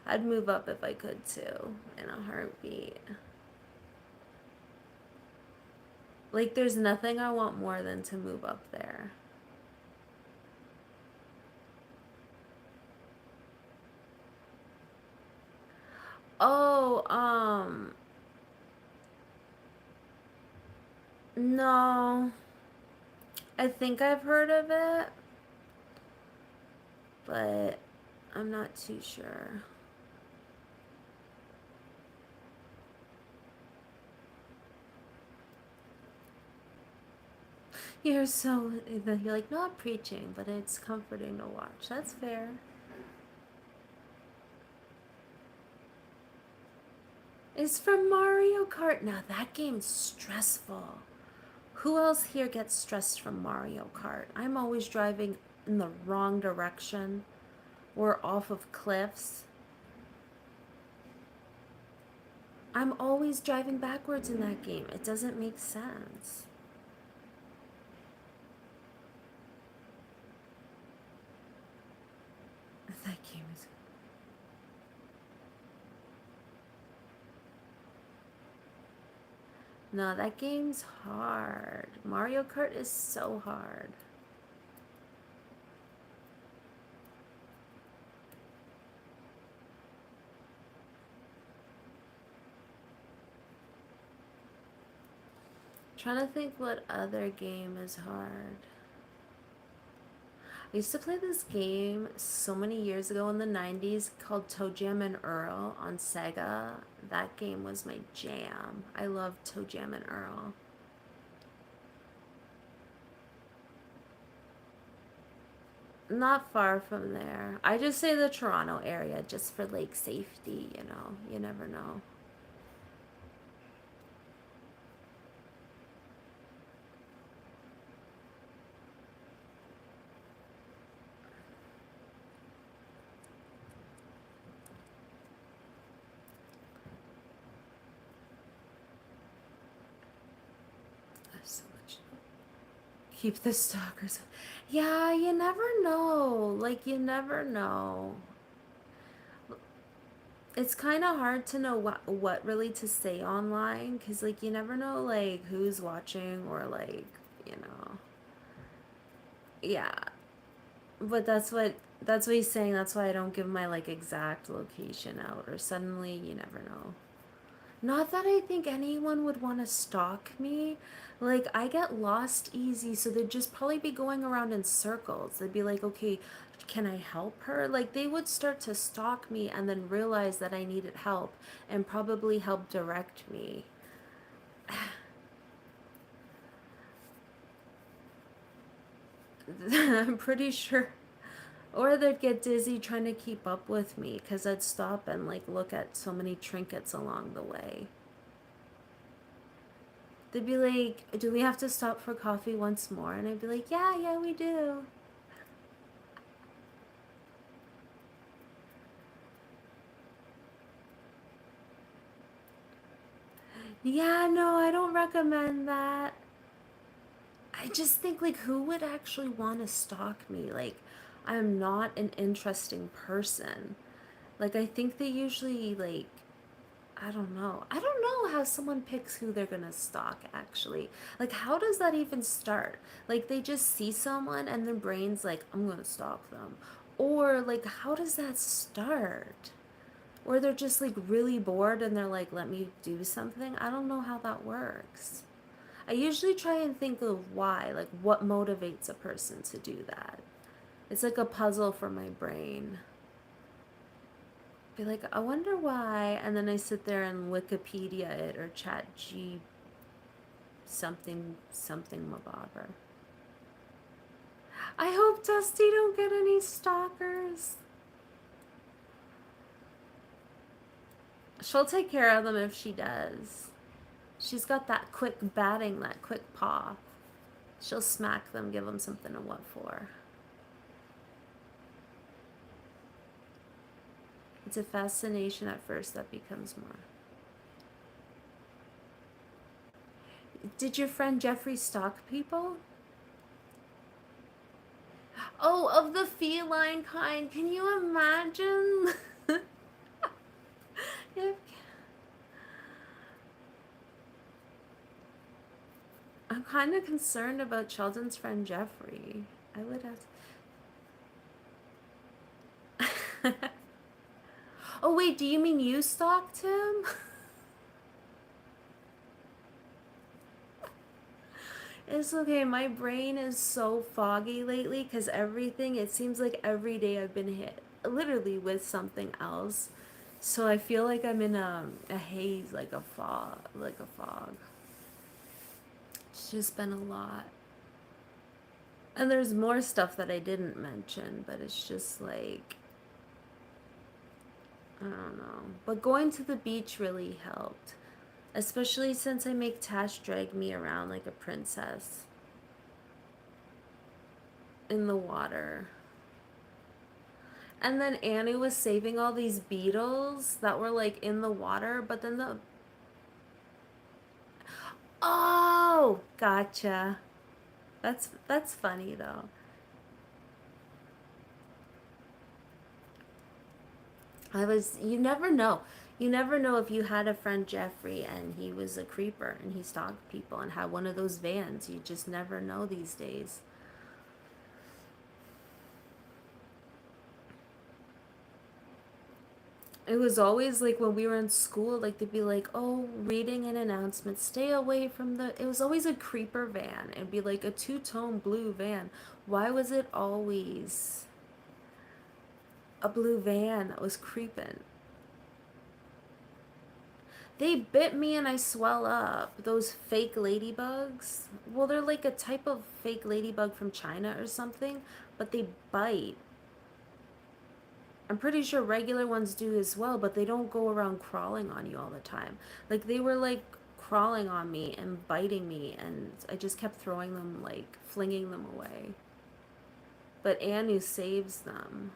I'd move up if I could too, in a heartbeat. Like, there's nothing I want more than to move up there. Oh, no. I think I've heard of it, but I'm not too sure. You're like, not preaching, but it's comforting to watch. That's fair. It's from Mario Kart. Now, that game's stressful. Who else here gets stressed from Mario Kart? I'm always driving in the wrong direction or off of cliffs. I'm always driving backwards in that game. It doesn't make sense. That game is... No, that game's hard. Mario Kart is so hard. Trying to think what other game is hard. I used to play this game so many years ago in the 90s called Toe Jam and Earl on Sega. That game was my jam. I love Toe Jam and Earl. Not far from there. I just say the Toronto area just for like safety, you know. You never know. Keep the stalkers. Yeah, you never know. Like, you never know. It's kind of hard to know what really to say online because, like, you never know, like, who's watching or, like, you know. Yeah. But that's what he's saying. That's why I don't give my, like, exact location out, or suddenly you never know. Not that I think anyone would want to stalk me. Like, I get lost easy, so they'd just probably be going around in circles. They'd be like, okay, can I help her? Like, they would start to stalk me and then realize that I needed help and probably help direct me. I'm pretty sure. Or they'd get dizzy trying to keep up with me because I'd stop and, like, look at so many trinkets along the way. They'd be like, do we have to stop for coffee once more? And I'd be like, yeah, yeah, we do. Yeah, no, I don't recommend that. I just think, like, who would actually want to stalk me? Like, I'm not an interesting person. Like, I think they usually, like, I don't know. I don't know how someone picks who they're gonna stalk, actually. Like, how does that even start? Like, they just see someone and their brain's like, I'm gonna stalk them. Or, like, how does that start? Or they're just, like, really bored and they're like, let me do something. I don't know how that works. I usually try and think of why, like, what motivates a person to do that. It's like a puzzle for my brain. Be like, I wonder why, and then I sit there and Wikipedia it or chat G something something macabre. I hope Dusty don't get any stalkers. She'll take care of them if she does. She's got that quick batting, that quick paw. She'll smack them, give them something to what for. It's a fascination at first that becomes more. Did your friend Jeffrey stalk people? Oh, of the feline kind. Can you imagine? If, I'm kind of concerned about Sheldon's friend Jeffrey. I would have. Oh, wait, do you mean you stalked him? It's okay. My brain is so foggy lately because everything, it seems like every day I've been hit literally with something else. So I feel like I'm in a haze, like a fog, like a fog. It's just been a lot. And there's more stuff that I didn't mention, but it's just like, I don't know. But going to the beach really helped. Especially since I make Tash drag me around like a princess in the water. And then Annie was saving all these beetles that were like in the water, but then the. Oh, gotcha. That's funny though. You never know. You never know if you had a friend Jeffrey and he was a creeper and he stalked people and had one of those vans. You just never know these days. It was always like when we were in school, like they'd be like, oh, reading an announcement, stay away from the. It was always a creeper van. It'd be like a two-tone blue van. Why was it always a blue van that was creeping? They bit me and I swell up. Those fake ladybugs. Well, they're like a type of fake ladybug from China or something, but they bite. I'm pretty sure regular ones do as well, but they don't go around crawling on you all the time. Like they were like crawling on me and biting me, and I just kept throwing them, like flinging them away. But Anu saves them.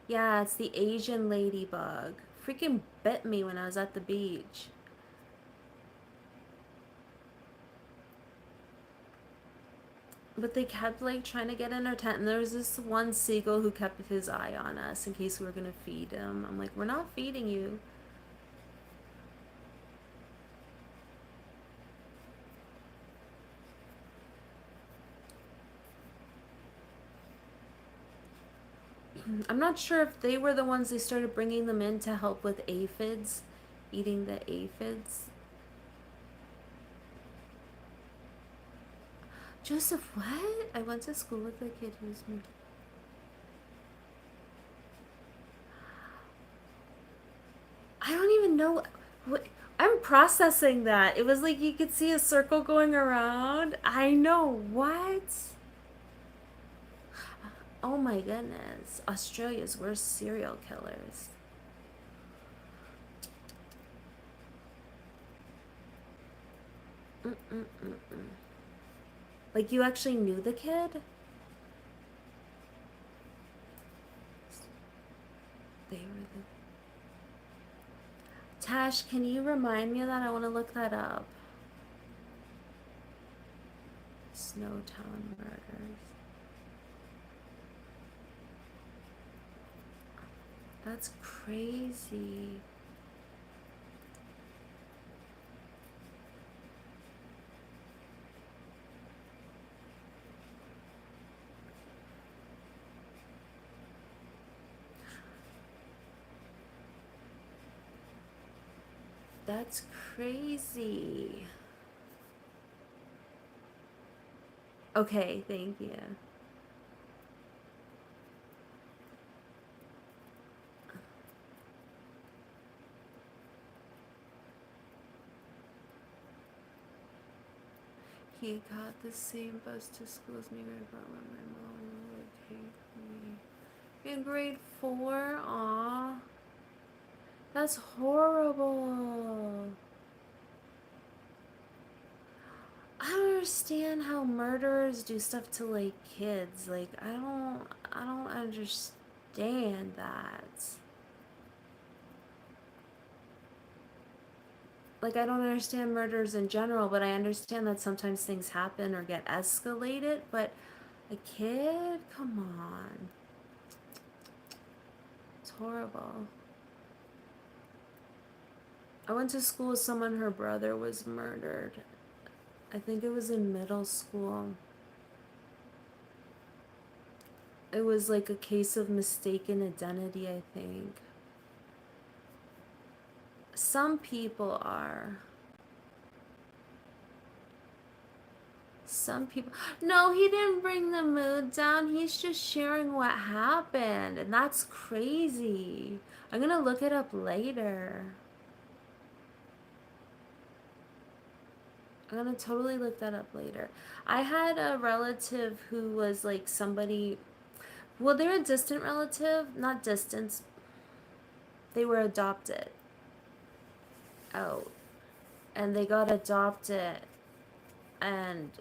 Yeah, it's the Asian ladybug. Freaking bit me when I was at the beach. But they kept like trying to get in our tent, and there was this one seagull who kept his eye on us in case we were gonna feed him. I'm like, we're not feeding you. I'm not sure if they were the ones they started bringing them in to help with aphids, eating the aphids. Joseph, what? I went to school with a kid who's. I don't even know what. I'm processing that. It was like you could see a circle going around. I know. What? Oh my goodness. Australia's worst serial killers. Mm-mm-mm-mm. Like, you actually knew the kid? They were the. Tash, can you remind me of that? I want to look that up. Snowtown murders. That's crazy. That's crazy. Okay, thank you. He got the same bus to school as me right about when my mom would take me. In grade 4? Aw. That's horrible. I don't understand how murderers do stuff to like kids. Like I don't understand that. Like I don't understand murders in general, but I understand that sometimes things happen or get escalated, but a kid? Come on. It's horrible. I went to school with someone, her brother was murdered. I think it was in middle school. It was like a case of mistaken identity, I think. Some people are. Some people. No, he didn't bring the mood down. He's just sharing what happened. And that's crazy. I'm gonna look it up later. I'm gonna totally look that up later. I had a relative who was like somebody. Well, they're a distant relative, not distance. They were adopted. Oh. And they got adopted. And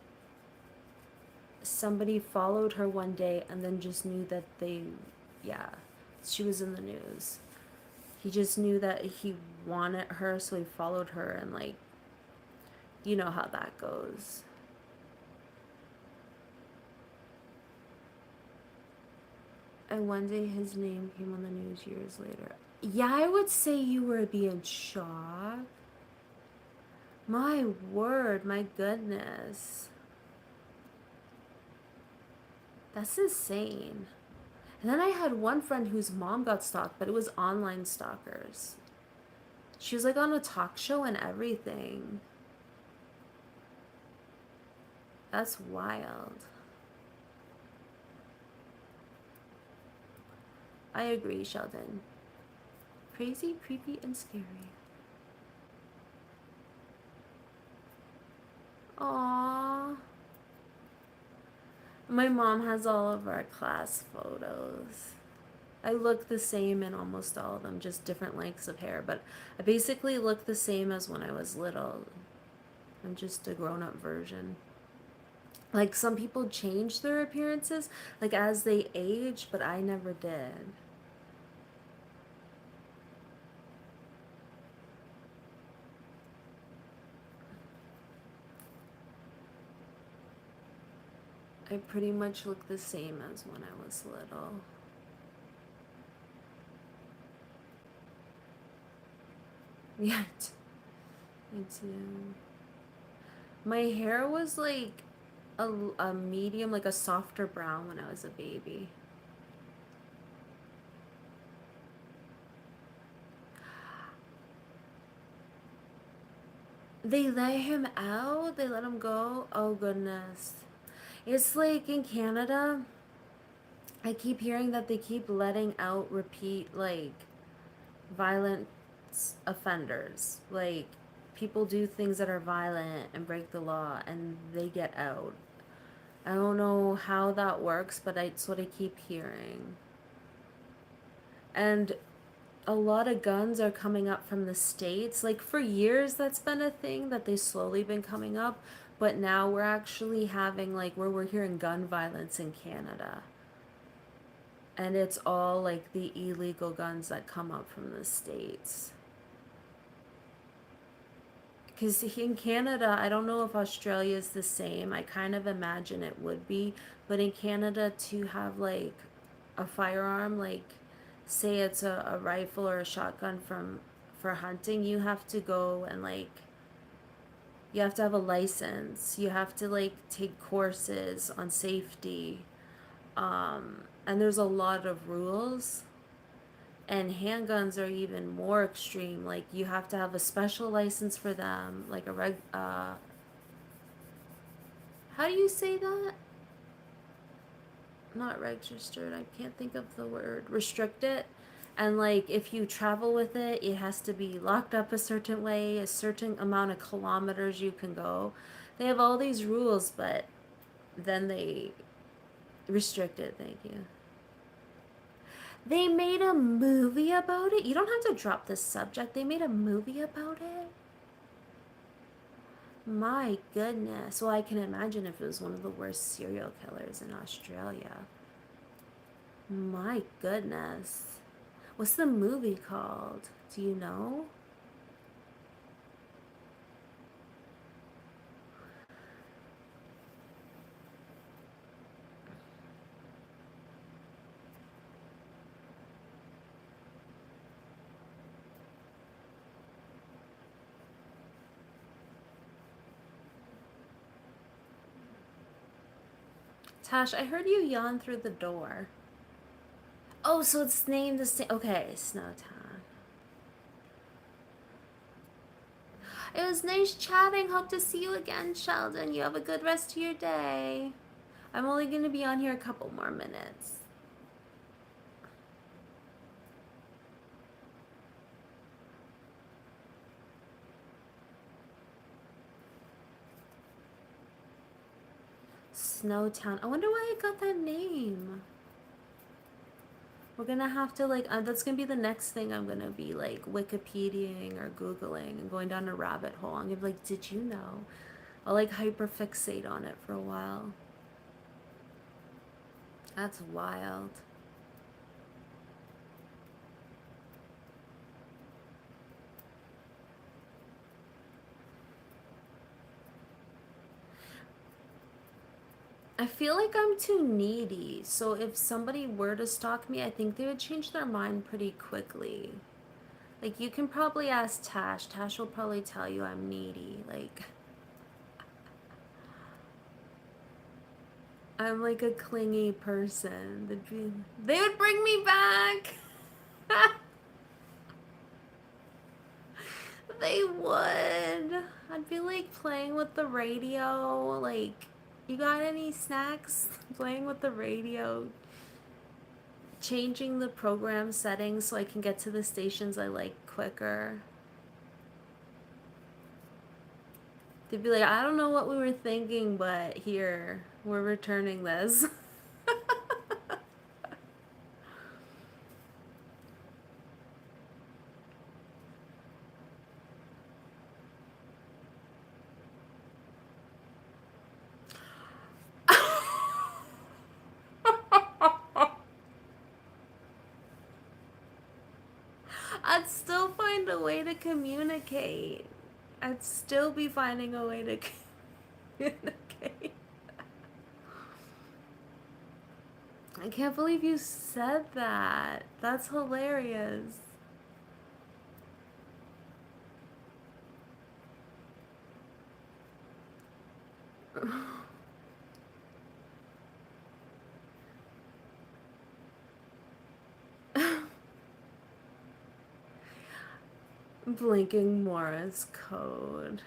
somebody followed her one day and then just knew that yeah, she was in the news. He just knew that he wanted her, so he followed her, and like, you know how that goes. And one day his name came on the news years later. Yeah, I would say you were being shocked. My word, my goodness. That's insane. And then I had one friend whose mom got stalked, but it was online stalkers. She was like on a talk show and everything. That's wild. I agree, Sheldon. Crazy, creepy, and scary. Aww. My mom has all of our class photos. I look the same in almost all of them, just different lengths of hair, but I basically look the same as when I was little. I'm just a grown-up version. Like some people change their appearances like as they age, but I never did. I pretty much look the same as when I was little. Yeah, I do. My hair was like a medium, like a softer brown when I was a baby. They let him out? They let him go? Oh, goodness. It's like in Canada, I keep hearing that they keep letting out repeat, like, violent offenders. Like, people do things that are violent and break the law, and they get out. I don't know how that works, but it's what I keep hearing. And a lot of guns are coming up from the States. Like for years, that's been a thing that they slowly been coming up. But now we're actually having like where we're hearing gun violence in Canada. And it's all like the illegal guns that come up from the States. Because in Canada, I don't know if Australia is the same. I kind of imagine it would be. But in Canada, to have like a firearm, like say it's a rifle or a shotgun from for hunting, you have to go and like you have to have a license. You have to like take courses on safety. And there's a lot of rules. And handguns are even more extreme. Like you have to have a special license for them, like a how do you say that? Not registered. I can't think of the word. Restrict it. And like if you travel with it, it has to be locked up a certain way, a certain amount of kilometers you can go. They have all these rules, but then they restrict it. Thank you. They made a movie about it. You don't have to drop the subject. They made a movie about it. My goodness. Well, I can imagine if it was one of the worst serial killers in Australia. My goodness. What's the movie called? Do you know? Tash, I heard you yawn through the door. Oh, so it's named the same. Okay, Snowtown. It was nice chatting. Hope to see you again, Sheldon. You have a good rest of your day. I'm only going to be on here a couple more minutes. Snowtown. I wonder why I got that name. We're gonna have to like, that's gonna be the next thing I'm gonna be like Wikipediaing or Googling and going down a rabbit hole. I'm gonna be like, did you know? I'll like hyperfixate on it for a while. That's wild. I feel like I'm too needy, so if somebody were to stalk me, I think they would change their mind pretty quickly. Like, you can probably ask Tash. Tash will probably tell you I'm needy. Like, I'm like a clingy person. They would bring me back! They would. I'd be like playing with the radio. Like, you got any snacks? Playing with the radio, changing the program settings so I can get to the stations I like quicker. They'd be like, I don't know what we were thinking, but here, we're returning this. I'd still find a way to communicate. I'd still be finding a way to communicate. I can't believe you said that. That's hilarious. Blinking Morse code.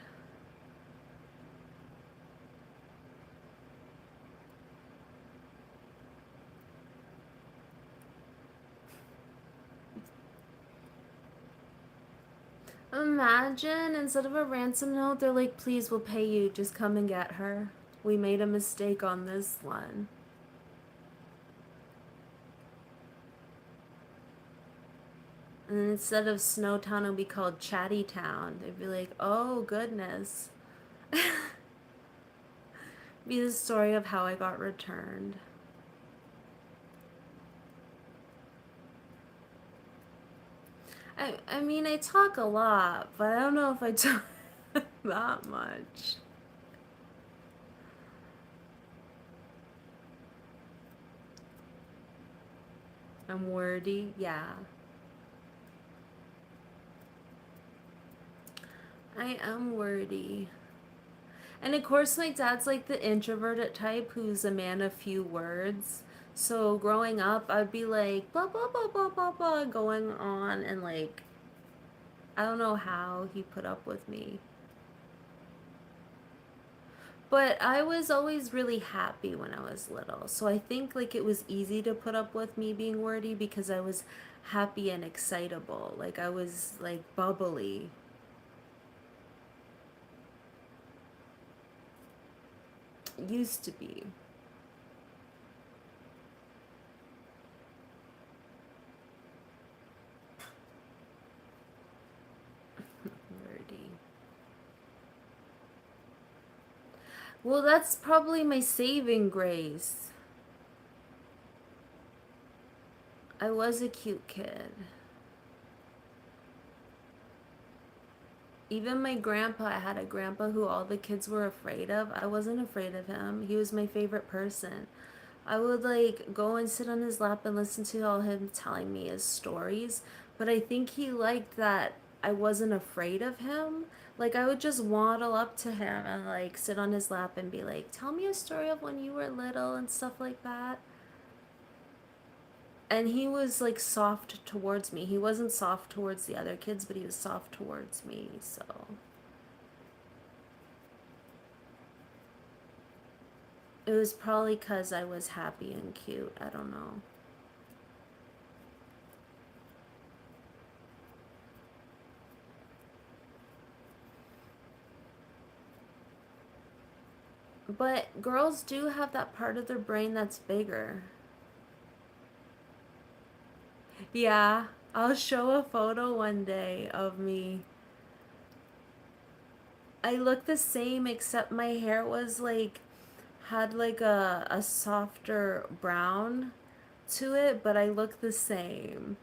Imagine instead of a ransom note, they're like, please, we'll pay you. Just come and get her. We made a mistake on this one. And instead of Snowtown, it'll be called Chatty Town. They'd be like, oh, goodness. Be the story of how I got returned. I mean, I talk a lot, but I don't know if I talk that much. I'm wordy, yeah. I am wordy. And of course, my dad's like the introverted type who's a man of few words. So growing up, I'd be like, blah, blah, blah, blah, blah, blah, going on. And like, I don't know how he put up with me. But I was always really happy when I was little. So I think like it was easy to put up with me being wordy because I was happy and excitable. Like I was like bubbly. Used to be. Wordy. Well, that's probably my saving grace. I was a cute kid. Even my grandpa, I had a grandpa who all the kids were afraid of. I wasn't afraid of him. He was my favorite person. I would like go and sit on his lap and listen to all him telling me his stories. But I think he liked that I wasn't afraid of him. Like I would just waddle up to him and like sit on his lap and be like, "Tell me a story of when you were little" and stuff like that. And he was like soft towards me. He wasn't soft towards the other kids, but he was soft towards me. So it was probably because I was happy and cute. I don't know. But girls do have that part of their brain that's bigger. Yeah, I'll show a photo one day of me. I look the same except my hair was like had like a softer brown to it, but I look the same.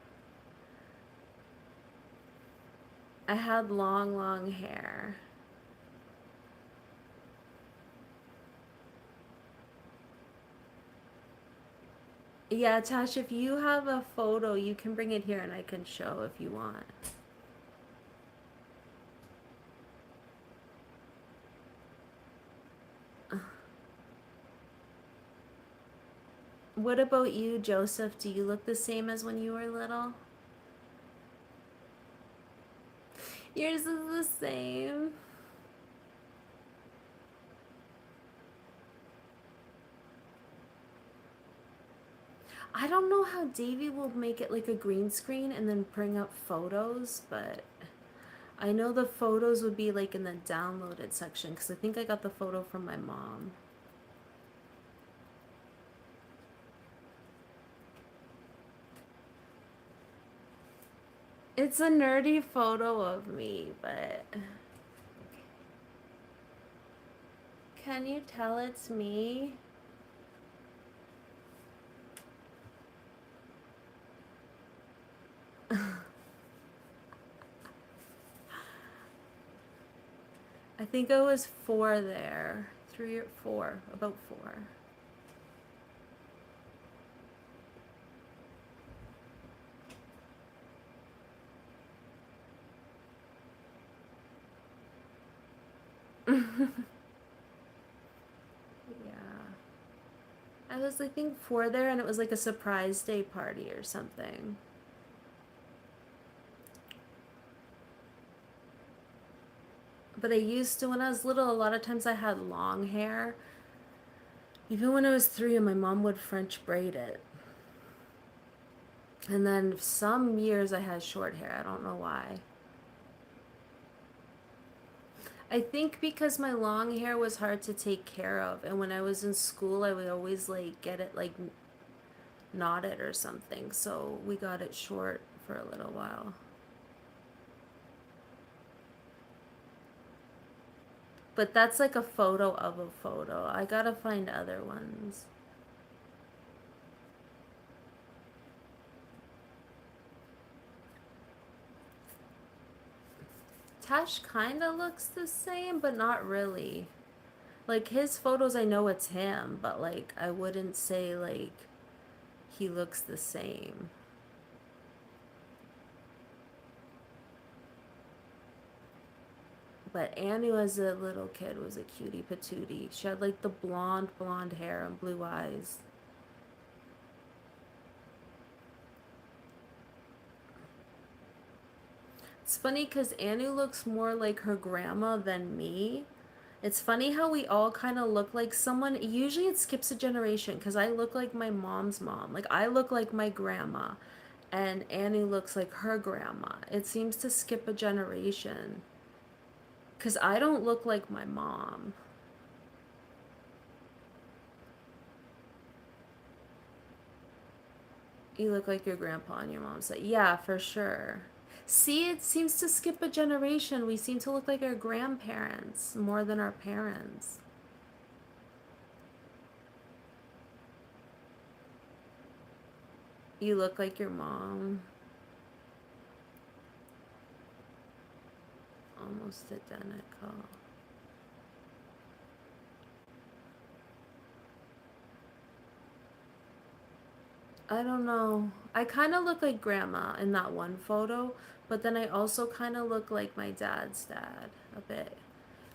I had long, long hair. Yeah, Tash, if you have a photo, you can bring it here and I can show if you want. What about you, Joseph? Do you look the same as when you were little? Yours is the same. I don't know how Davy will make it like a green screen and then bring up photos, but I know the photos would be like in the downloaded section because I think I got the photo from my mom. It's a nerdy photo of me, but can you tell it's me? I think I was 4 there. 3 or 4, about 4. Yeah. I was, I think, 4 there, and it was like a surprise day party or something. But I used to, when I was little, a lot of times I had long hair. Even when I was 3, and my mom would French braid it. And then some years I had short hair. I don't know why. I think because my long hair was hard to take care of, and when I was in school, I would always like get it like knotted or something. So we got it short for a little while. But that's like a photo of a photo. I gotta find other ones. Tash kind of looks the same, but not really. Like his photos, I know it's him, but like I wouldn't say like he looks the same. But Annie as a little kid was a cutie patootie. She had like the blonde hair and blue eyes. It's funny because Anu looks more like her grandma than me. It's funny how we all kind of look like someone. Usually it skips a generation because I look like my mom's mom. Like I look like my grandma, and Anu looks like her grandma. It seems to skip a generation because I don't look like my mom. You look like your grandpa and your mom said, yeah, for sure. See, it seems to skip a generation. We seem to look like our grandparents more than our parents. You look like your mom. Almost identical. I don't know. I kind of look like grandma in that one photo, but then I also kind of look like my dad's dad a bit.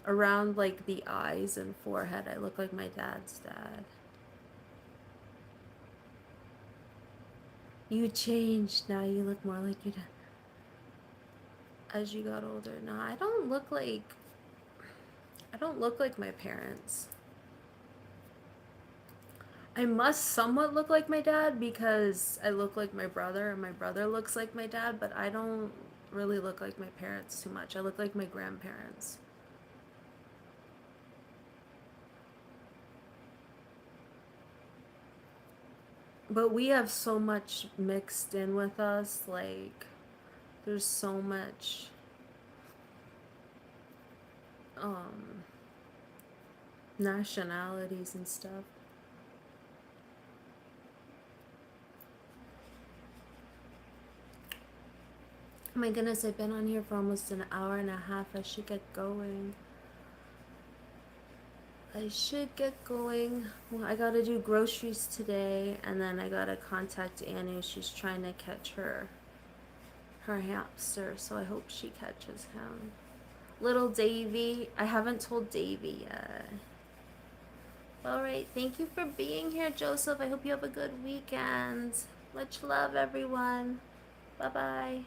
Around like the eyes and forehead, I look like my dad's dad. You changed. Now you look more like your dad. As you got older. No, I don't look like my parents. I must somewhat look like my dad because I look like my brother and my brother looks like my dad, but I don't really look like my parents too much. I look like my grandparents. But we have so much mixed in with us, like there's so much um nationalities and stuff. Oh my goodness, I've been on here for almost an hour and a half. I should get going. I should get going. Well, I gotta do groceries today, and then I gotta contact Annie. She's trying to catch her hamster, so I hope she catches him. Little Davy, I haven't told Davy yet. All right, thank you for being here, Joseph. I hope you have a good weekend. Much love, everyone. Bye bye.